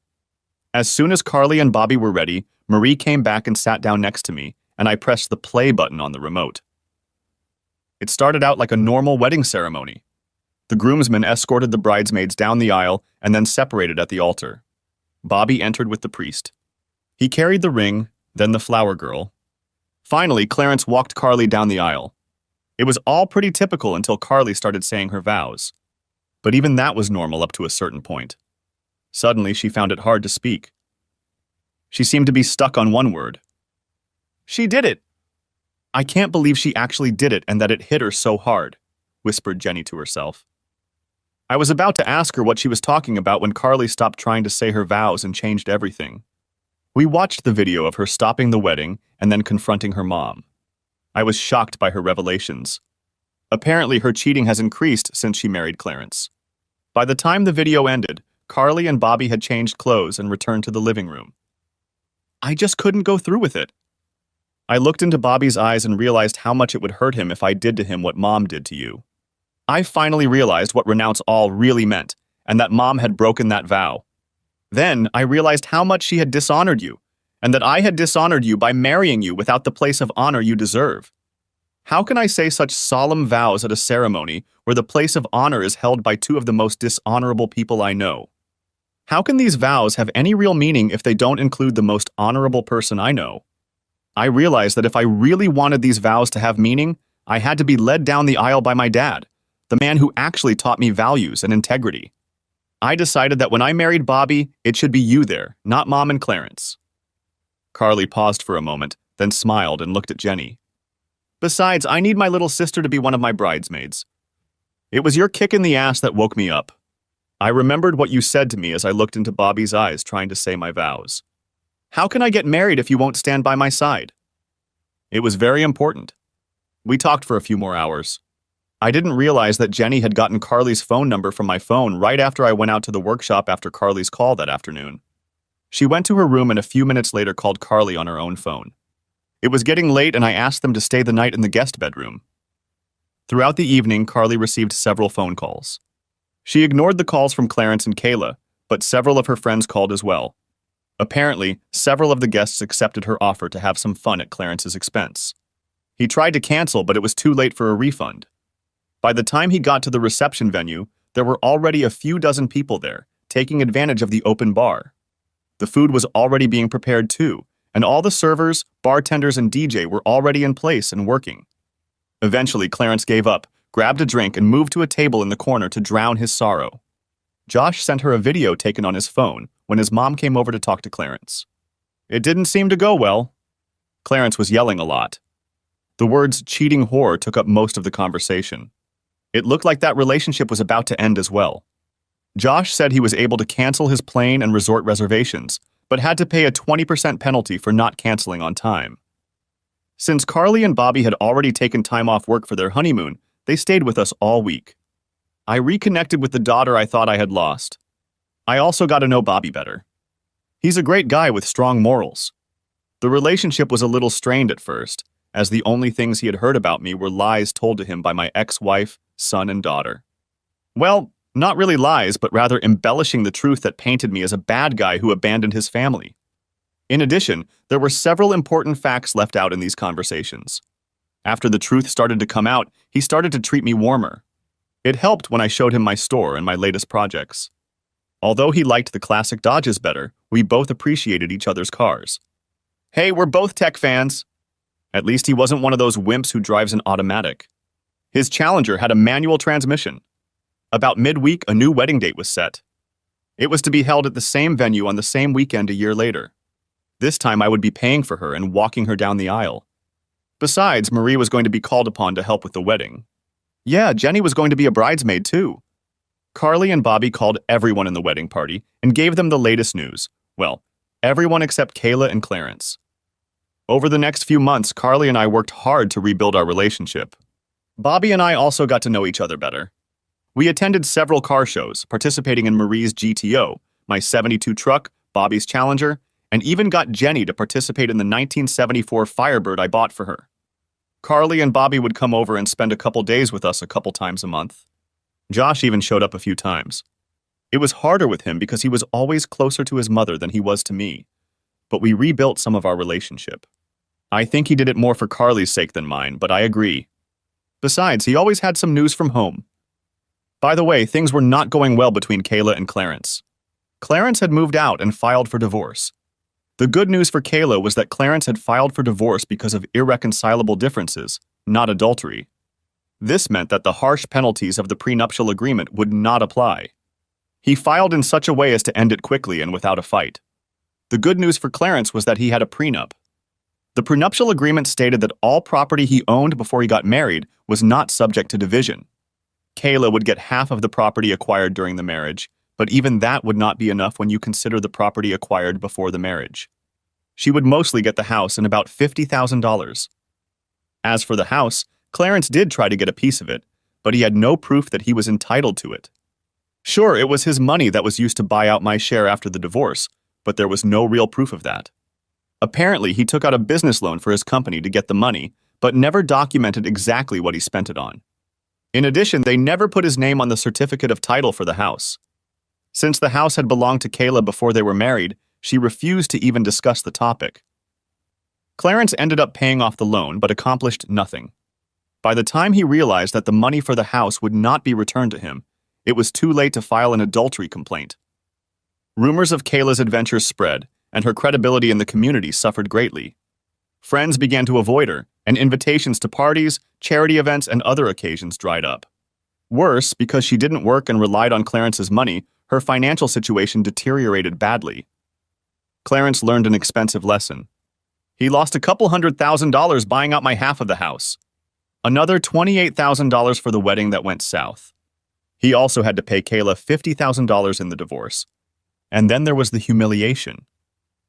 As soon as Carly and Bobby were ready, Marie came back and sat down next to me, and I pressed the play button on the remote. It started out like a normal wedding ceremony. The groomsmen escorted the bridesmaids down the aisle and then separated at the altar. Bobby entered with the priest. He carried the ring, then the flower girl. Finally, Clarence walked Carly down the aisle. It was all pretty typical until Carly started saying her vows. But even that was normal up to a certain point. Suddenly, she found it hard to speak. She seemed to be stuck on one word. She did it! I can't believe she actually did it and that it hit her so hard, whispered Jenny to herself. I was about to ask her what she was talking about when Carly stopped trying to say her vows and changed everything. We watched the video of her stopping the wedding and then confronting her mom. I was shocked by her revelations. Apparently, her cheating has increased since she married Clarence. By the time the video ended, Carly and Bobby had changed clothes and returned to the living room. I just couldn't go through with it. I looked into Bobby's eyes and realized how much it would hurt him if I did to him what Mom did to you. I finally realized what renounce all really meant, and that Mom had broken that vow. Then I realized how much she had dishonored you, and that I had dishonored you by marrying you without the place of honor you deserve. How can I say such solemn vows at a ceremony where the place of honor is held by two of the most dishonorable people I know? How can these vows have any real meaning if they don't include the most honorable person I know? I realized that if I really wanted these vows to have meaning, I had to be led down the aisle by my dad, the man who actually taught me values and integrity. I decided that when I married Bobby, it should be you there, not Mom and Clarence. Carly paused for a moment, then smiled and looked at Jenny. Besides, I need my little sister to be one of my bridesmaids. It was your kick in the ass that woke me up. I remembered what you said to me as I looked into Bobby's eyes trying to say my vows. How can I get married if you won't stand by my side? It was very important. We talked for a few more hours. I didn't realize that Jenny had gotten Carly's phone number from my phone right after I went out to the workshop after Carly's call that afternoon. She went to her room and a few minutes later called Carly on her own phone. It was getting late and I asked them to stay the night in the guest bedroom. Throughout the evening, Carly received several phone calls. She ignored the calls from Clarence and Kayla, but several of her friends called as well. Apparently, several of the guests accepted her offer to have some fun at Clarence's expense. He tried to cancel, but it was too late for a refund. By the time he got to the reception venue, there were already a few dozen people there, taking advantage of the open bar. The food was already being prepared too, and all the servers, bartenders, and DJ were already in place and working. Eventually, Clarence gave up, grabbed a drink, and moved to a table in the corner to drown his sorrow. Josh sent her a video taken on his phone when his mom came over to talk to Clarence. It didn't seem to go well. Clarence was yelling a lot. The words cheating whore took up most of the conversation. It looked like that relationship was about to end as well. Josh said he was able to cancel his plane and resort reservations, but had to pay a 20% penalty for not canceling on time. Since Carly and Bobby had already taken time off work for their honeymoon, they stayed with us all week. I reconnected with the daughter I thought I had lost. I also got to know Bobby better. He's a great guy with strong morals. The relationship was a little strained at first, as the only things he had heard about me were lies told to him by my ex-wife, son, and daughter. Well, not really lies, but rather embellishing the truth that painted me as a bad guy who abandoned his family. In addition, there were several important facts left out in these conversations. After the truth started to come out, he started to treat me warmer. It helped when I showed him my store and my latest projects. Although he liked the classic Dodges better, we both appreciated each other's cars. Hey, we're both tech fans. At least he wasn't one of those wimps who drives an automatic. His Challenger had a manual transmission. About midweek, a new wedding date was set. It was to be held at the same venue on the same weekend a year later. This time I would be paying for her and walking her down the aisle. Besides, Marie was going to be called upon to help with the wedding. Yeah, Jenny was going to be a bridesmaid too. Carly and Bobby called everyone in the wedding party and gave them the latest news. Well, everyone except Kayla and Clarence. Over the next few months, Carly and I worked hard to rebuild our relationship. Bobby and I also got to know each other better. We attended several car shows, participating in Marie's GTO, my '72 truck, Bobby's Challenger, and even got Jenny to participate in the 1974 Firebird I bought for her. Carly and Bobby would come over and spend a couple days with us a couple times a month. Josh even showed up a few times. It was harder with him because he was always closer to his mother than he was to me, but we rebuilt some of our relationship. I think he did it more for Carly's sake than mine, but I agree. Besides, he always had some news from home. By the way, things were not going well between Kayla and Clarence. Clarence had moved out and filed for divorce. The good news for Kayla was that Clarence had filed for divorce because of irreconcilable differences, not adultery. This meant that the harsh penalties of the prenuptial agreement would not apply. He filed in such a way as to end it quickly and without a fight. The good news for Clarence was that he had a prenup. The prenuptial agreement stated that all property he owned before he got married was not subject to division. Kayla would get half of the property acquired during the marriage, but even that would not be enough when you consider the property acquired before the marriage. She would mostly get the house and about $50,000. As for the house, Clarence did try to get a piece of it, but he had no proof that he was entitled to it. Sure, it was his money that was used to buy out my share after the divorce, but there was no real proof of that. Apparently, he took out a business loan for his company to get the money, but never documented exactly what he spent it on. In addition, they never put his name on the certificate of title for the house. Since the house had belonged to Kayla before they were married, she refused to even discuss the topic. Clarence ended up paying off the loan, but accomplished nothing. By the time he realized that the money for the house would not be returned to him, it was too late to file an adultery complaint. Rumors of Kayla's adventures spread, and her credibility in the community suffered greatly. Friends began to avoid her, and invitations to parties, charity events, and other occasions dried up. Worse, because she didn't work and relied on Clarence's money, her financial situation deteriorated badly. Clarence learned an expensive lesson. He lost a couple $100,000 buying out my half of the house. Another $28,000 for the wedding that went south. He also had to pay Kayla $50,000 in the divorce. And then there was the humiliation.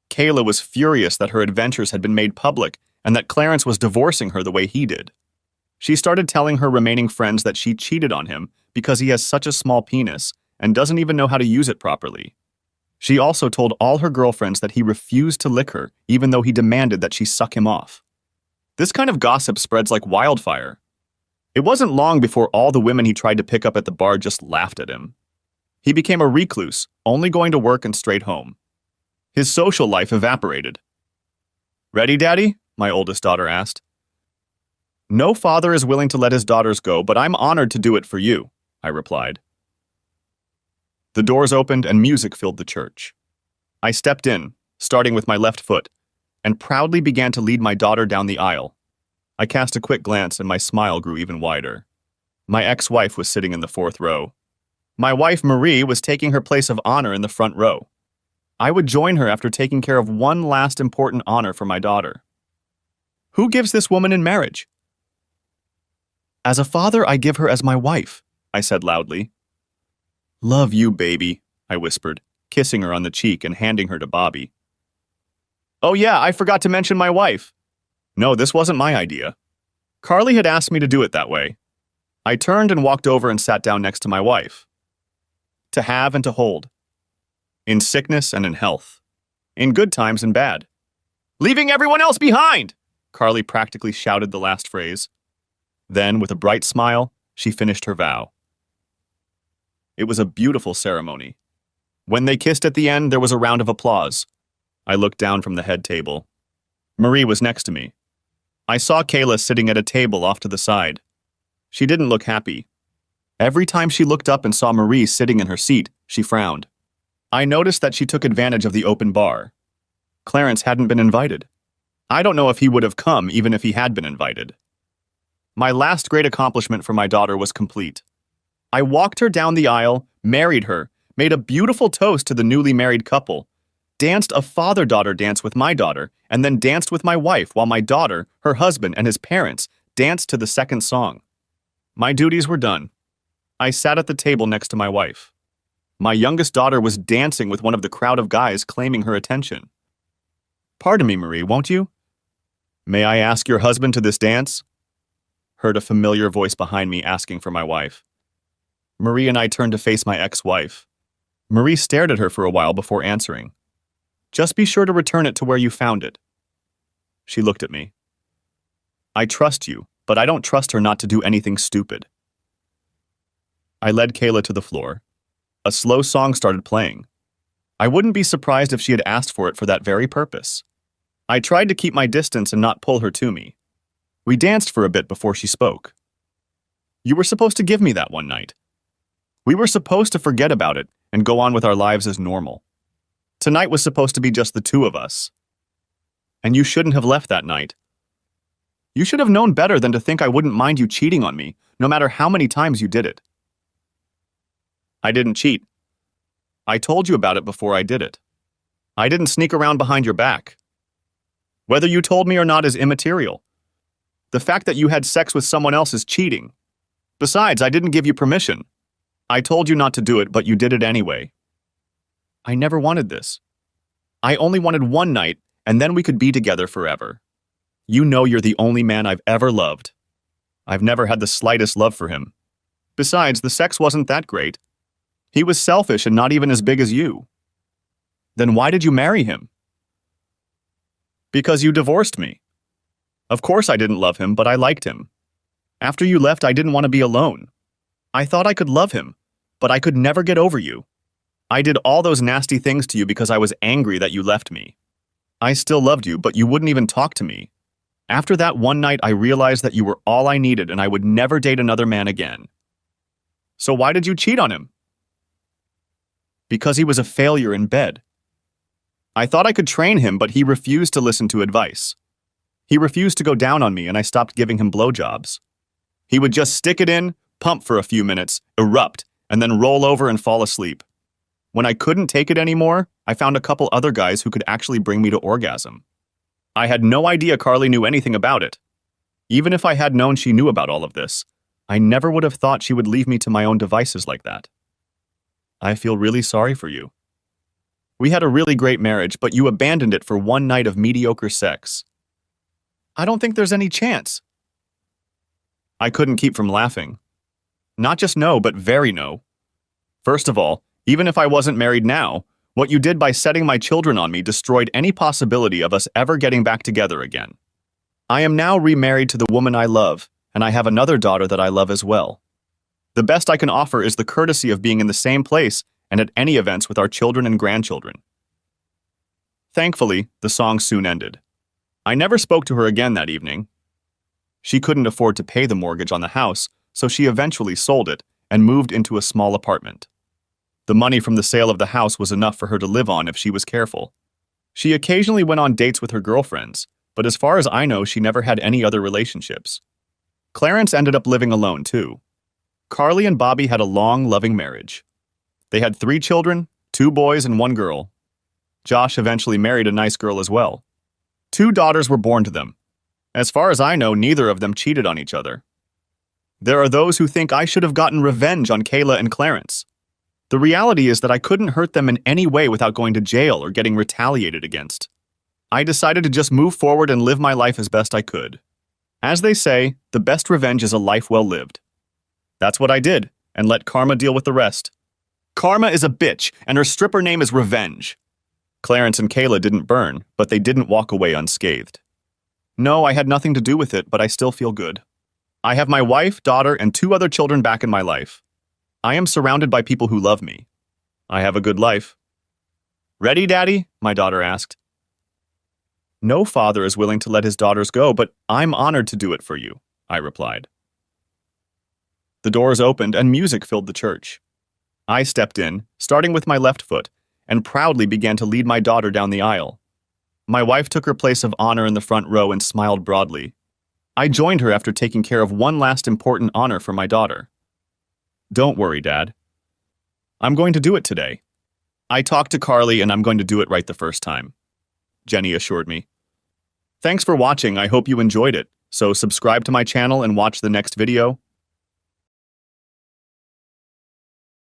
Kayla was furious that her adventures had been made public and that Clarence was divorcing her the way he did. She started telling her remaining friends that she cheated on him because he has such a small penis and doesn't even know how to use it properly. She also told all her girlfriends that he refused to lick her even though he demanded that she suck him off. This kind of gossip spreads like wildfire. It wasn't long before all the women he tried to pick up at the bar just laughed at him. He became a recluse, only going to work and straight home. His social life evaporated. "Ready, Daddy?" my oldest daughter asked. "No father is willing to let his daughters go, but I'm honored to do it for you," I replied. The doors opened and music filled the church. I stepped in, starting with my left foot, and proudly began to lead my daughter down the aisle. I cast a quick glance and my smile grew even wider. My ex-wife was sitting in the fourth row. My wife, Marie, was taking her place of honor in the front row. I would join her after taking care of one last important honor for my daughter. Who gives this woman in marriage? As a father, I give her as my wife, I said loudly. Love you, baby, I whispered, kissing her on the cheek and handing her to Bobby. Oh yeah, I forgot to mention my wife. No, this wasn't my idea. Carly had asked me to do it that way. I turned and walked over and sat down next to my wife. To have and to hold. In sickness and in health. In good times and bad. Leaving everyone else behind! Carly practically shouted the last phrase. Then, with a bright smile, she finished her vow. It was a beautiful ceremony. When they kissed at the end, there was a round of applause. I looked down from the head table. Marie was next to me. I saw Kayla sitting at a table off to the side. She didn't look happy. Every time she looked up and saw Marie sitting in her seat, she frowned. I noticed that she took advantage of the open bar. Clarence hadn't been invited. I don't know if he would have come even if he had been invited. My last great accomplishment for my daughter was complete. I walked her down the aisle, married her, made a beautiful toast to the newly married couple, danced a father-daughter dance with my daughter, and then danced with my wife while my daughter, her husband, and his parents danced to the second song. My duties were done. I sat at the table next to my wife. My youngest daughter was dancing with one of the crowd of guys claiming her attention. Pardon me, Marie, won't you? May I ask your husband to this dance? Heard a familiar voice behind me asking for my wife. Marie and I turned to face my ex-wife. Marie stared at her for a while before answering. Just be sure to return it to where you found it. She looked at me. I trust you, but I don't trust her not to do anything stupid. I led Kayla to the floor. A slow song started playing. I wouldn't be surprised if she had asked for it for that very purpose. I tried to keep my distance and not pull her to me. We danced for a bit before she spoke. You were supposed to give me that one night. We were supposed to forget about it and go on with our lives as normal. Tonight was supposed to be just the two of us. And you shouldn't have left that night. You should have known better than to think I wouldn't mind you cheating on me, no matter how many times you did it. I didn't cheat. I told you about it before I did it. I didn't sneak around behind your back. Whether you told me or not is immaterial. The fact that you had sex with someone else is cheating. Besides, I didn't give you permission. I told you not to do it, but you did it anyway. I never wanted this. I only wanted one night, and then we could be together forever. You know you're the only man I've ever loved. I've never had the slightest love for him. Besides, the sex wasn't that great. He was selfish and not even as big as you. Then why did you marry him? Because you divorced me. Of course I didn't love him, but I liked him. After you left, I didn't want to be alone. I thought I could love him, but I could never get over you. I did all those nasty things to you because I was angry that you left me. I still loved you, but you wouldn't even talk to me. After that one night, I realized that you were all I needed and I would never date another man again. So why did you cheat on him? Because he was a failure in bed. I thought I could train him, but he refused to listen to advice. He refused to go down on me and I stopped giving him blowjobs. He would just stick it in, pump for a few minutes, erupt, and then roll over and fall asleep. When I couldn't take it anymore, I found a couple other guys who could actually bring me to orgasm. I had no idea Carly knew anything about it. Even if I had known she knew about all of this, I never would have thought she would leave me to my own devices like that. I feel really sorry for you. We had a really great marriage, but you abandoned it for one night of mediocre sex. I don't think there's any chance. I couldn't keep from laughing. Not just no, but very no. First of all, even if I wasn't married now, what you did by setting my children on me destroyed any possibility of us ever getting back together again. I am now remarried to the woman I love, and I have another daughter that I love as well. The best I can offer is the courtesy of being in the same place and at any events with our children and grandchildren. Thankfully, the song soon ended. I never spoke to her again that evening. She couldn't afford to pay the mortgage on the house, so she eventually sold it and moved into a small apartment. The money from the sale of the house was enough for her to live on if she was careful. She occasionally went on dates with her girlfriends, but as far as I know, she never had any other relationships. Clarence ended up living alone, too. Carly and Bobby had a long, loving marriage. They had 3 children, 2 boys and 1 girl. Josh eventually married a nice girl as well. 2 daughters were born to them. As far as I know, neither of them cheated on each other. There are those who think I should have gotten revenge on Kayla and Clarence. The reality is that I couldn't hurt them in any way without going to jail or getting retaliated against. I decided to just move forward and live my life as best I could. As they say, the best revenge is a life well lived. That's what I did, and let karma deal with the rest. Karma is a bitch, and her stripper name is Revenge. Clarence and Kayla didn't burn, but they didn't walk away unscathed. No, I had nothing to do with it, but I still feel good. I have my wife, daughter, and 2 other children back in my life. I am surrounded by people who love me. I have a good life. Ready, Daddy? My daughter asked. No father is willing to let his daughters go, but I'm honored to do it for you, I replied. The doors opened and music filled the church. I stepped in, starting with my left foot, and proudly began to lead my daughter down the aisle. My wife took her place of honor in the front row and smiled broadly. I joined her after taking care of one last important honor for my daughter. Don't worry, Dad. I'm going to do it today. I talked to Carly and I'm going to do it right the first time, Jenny assured me. Thanks for watching. I hope you enjoyed it. So subscribe to my channel and watch the next video.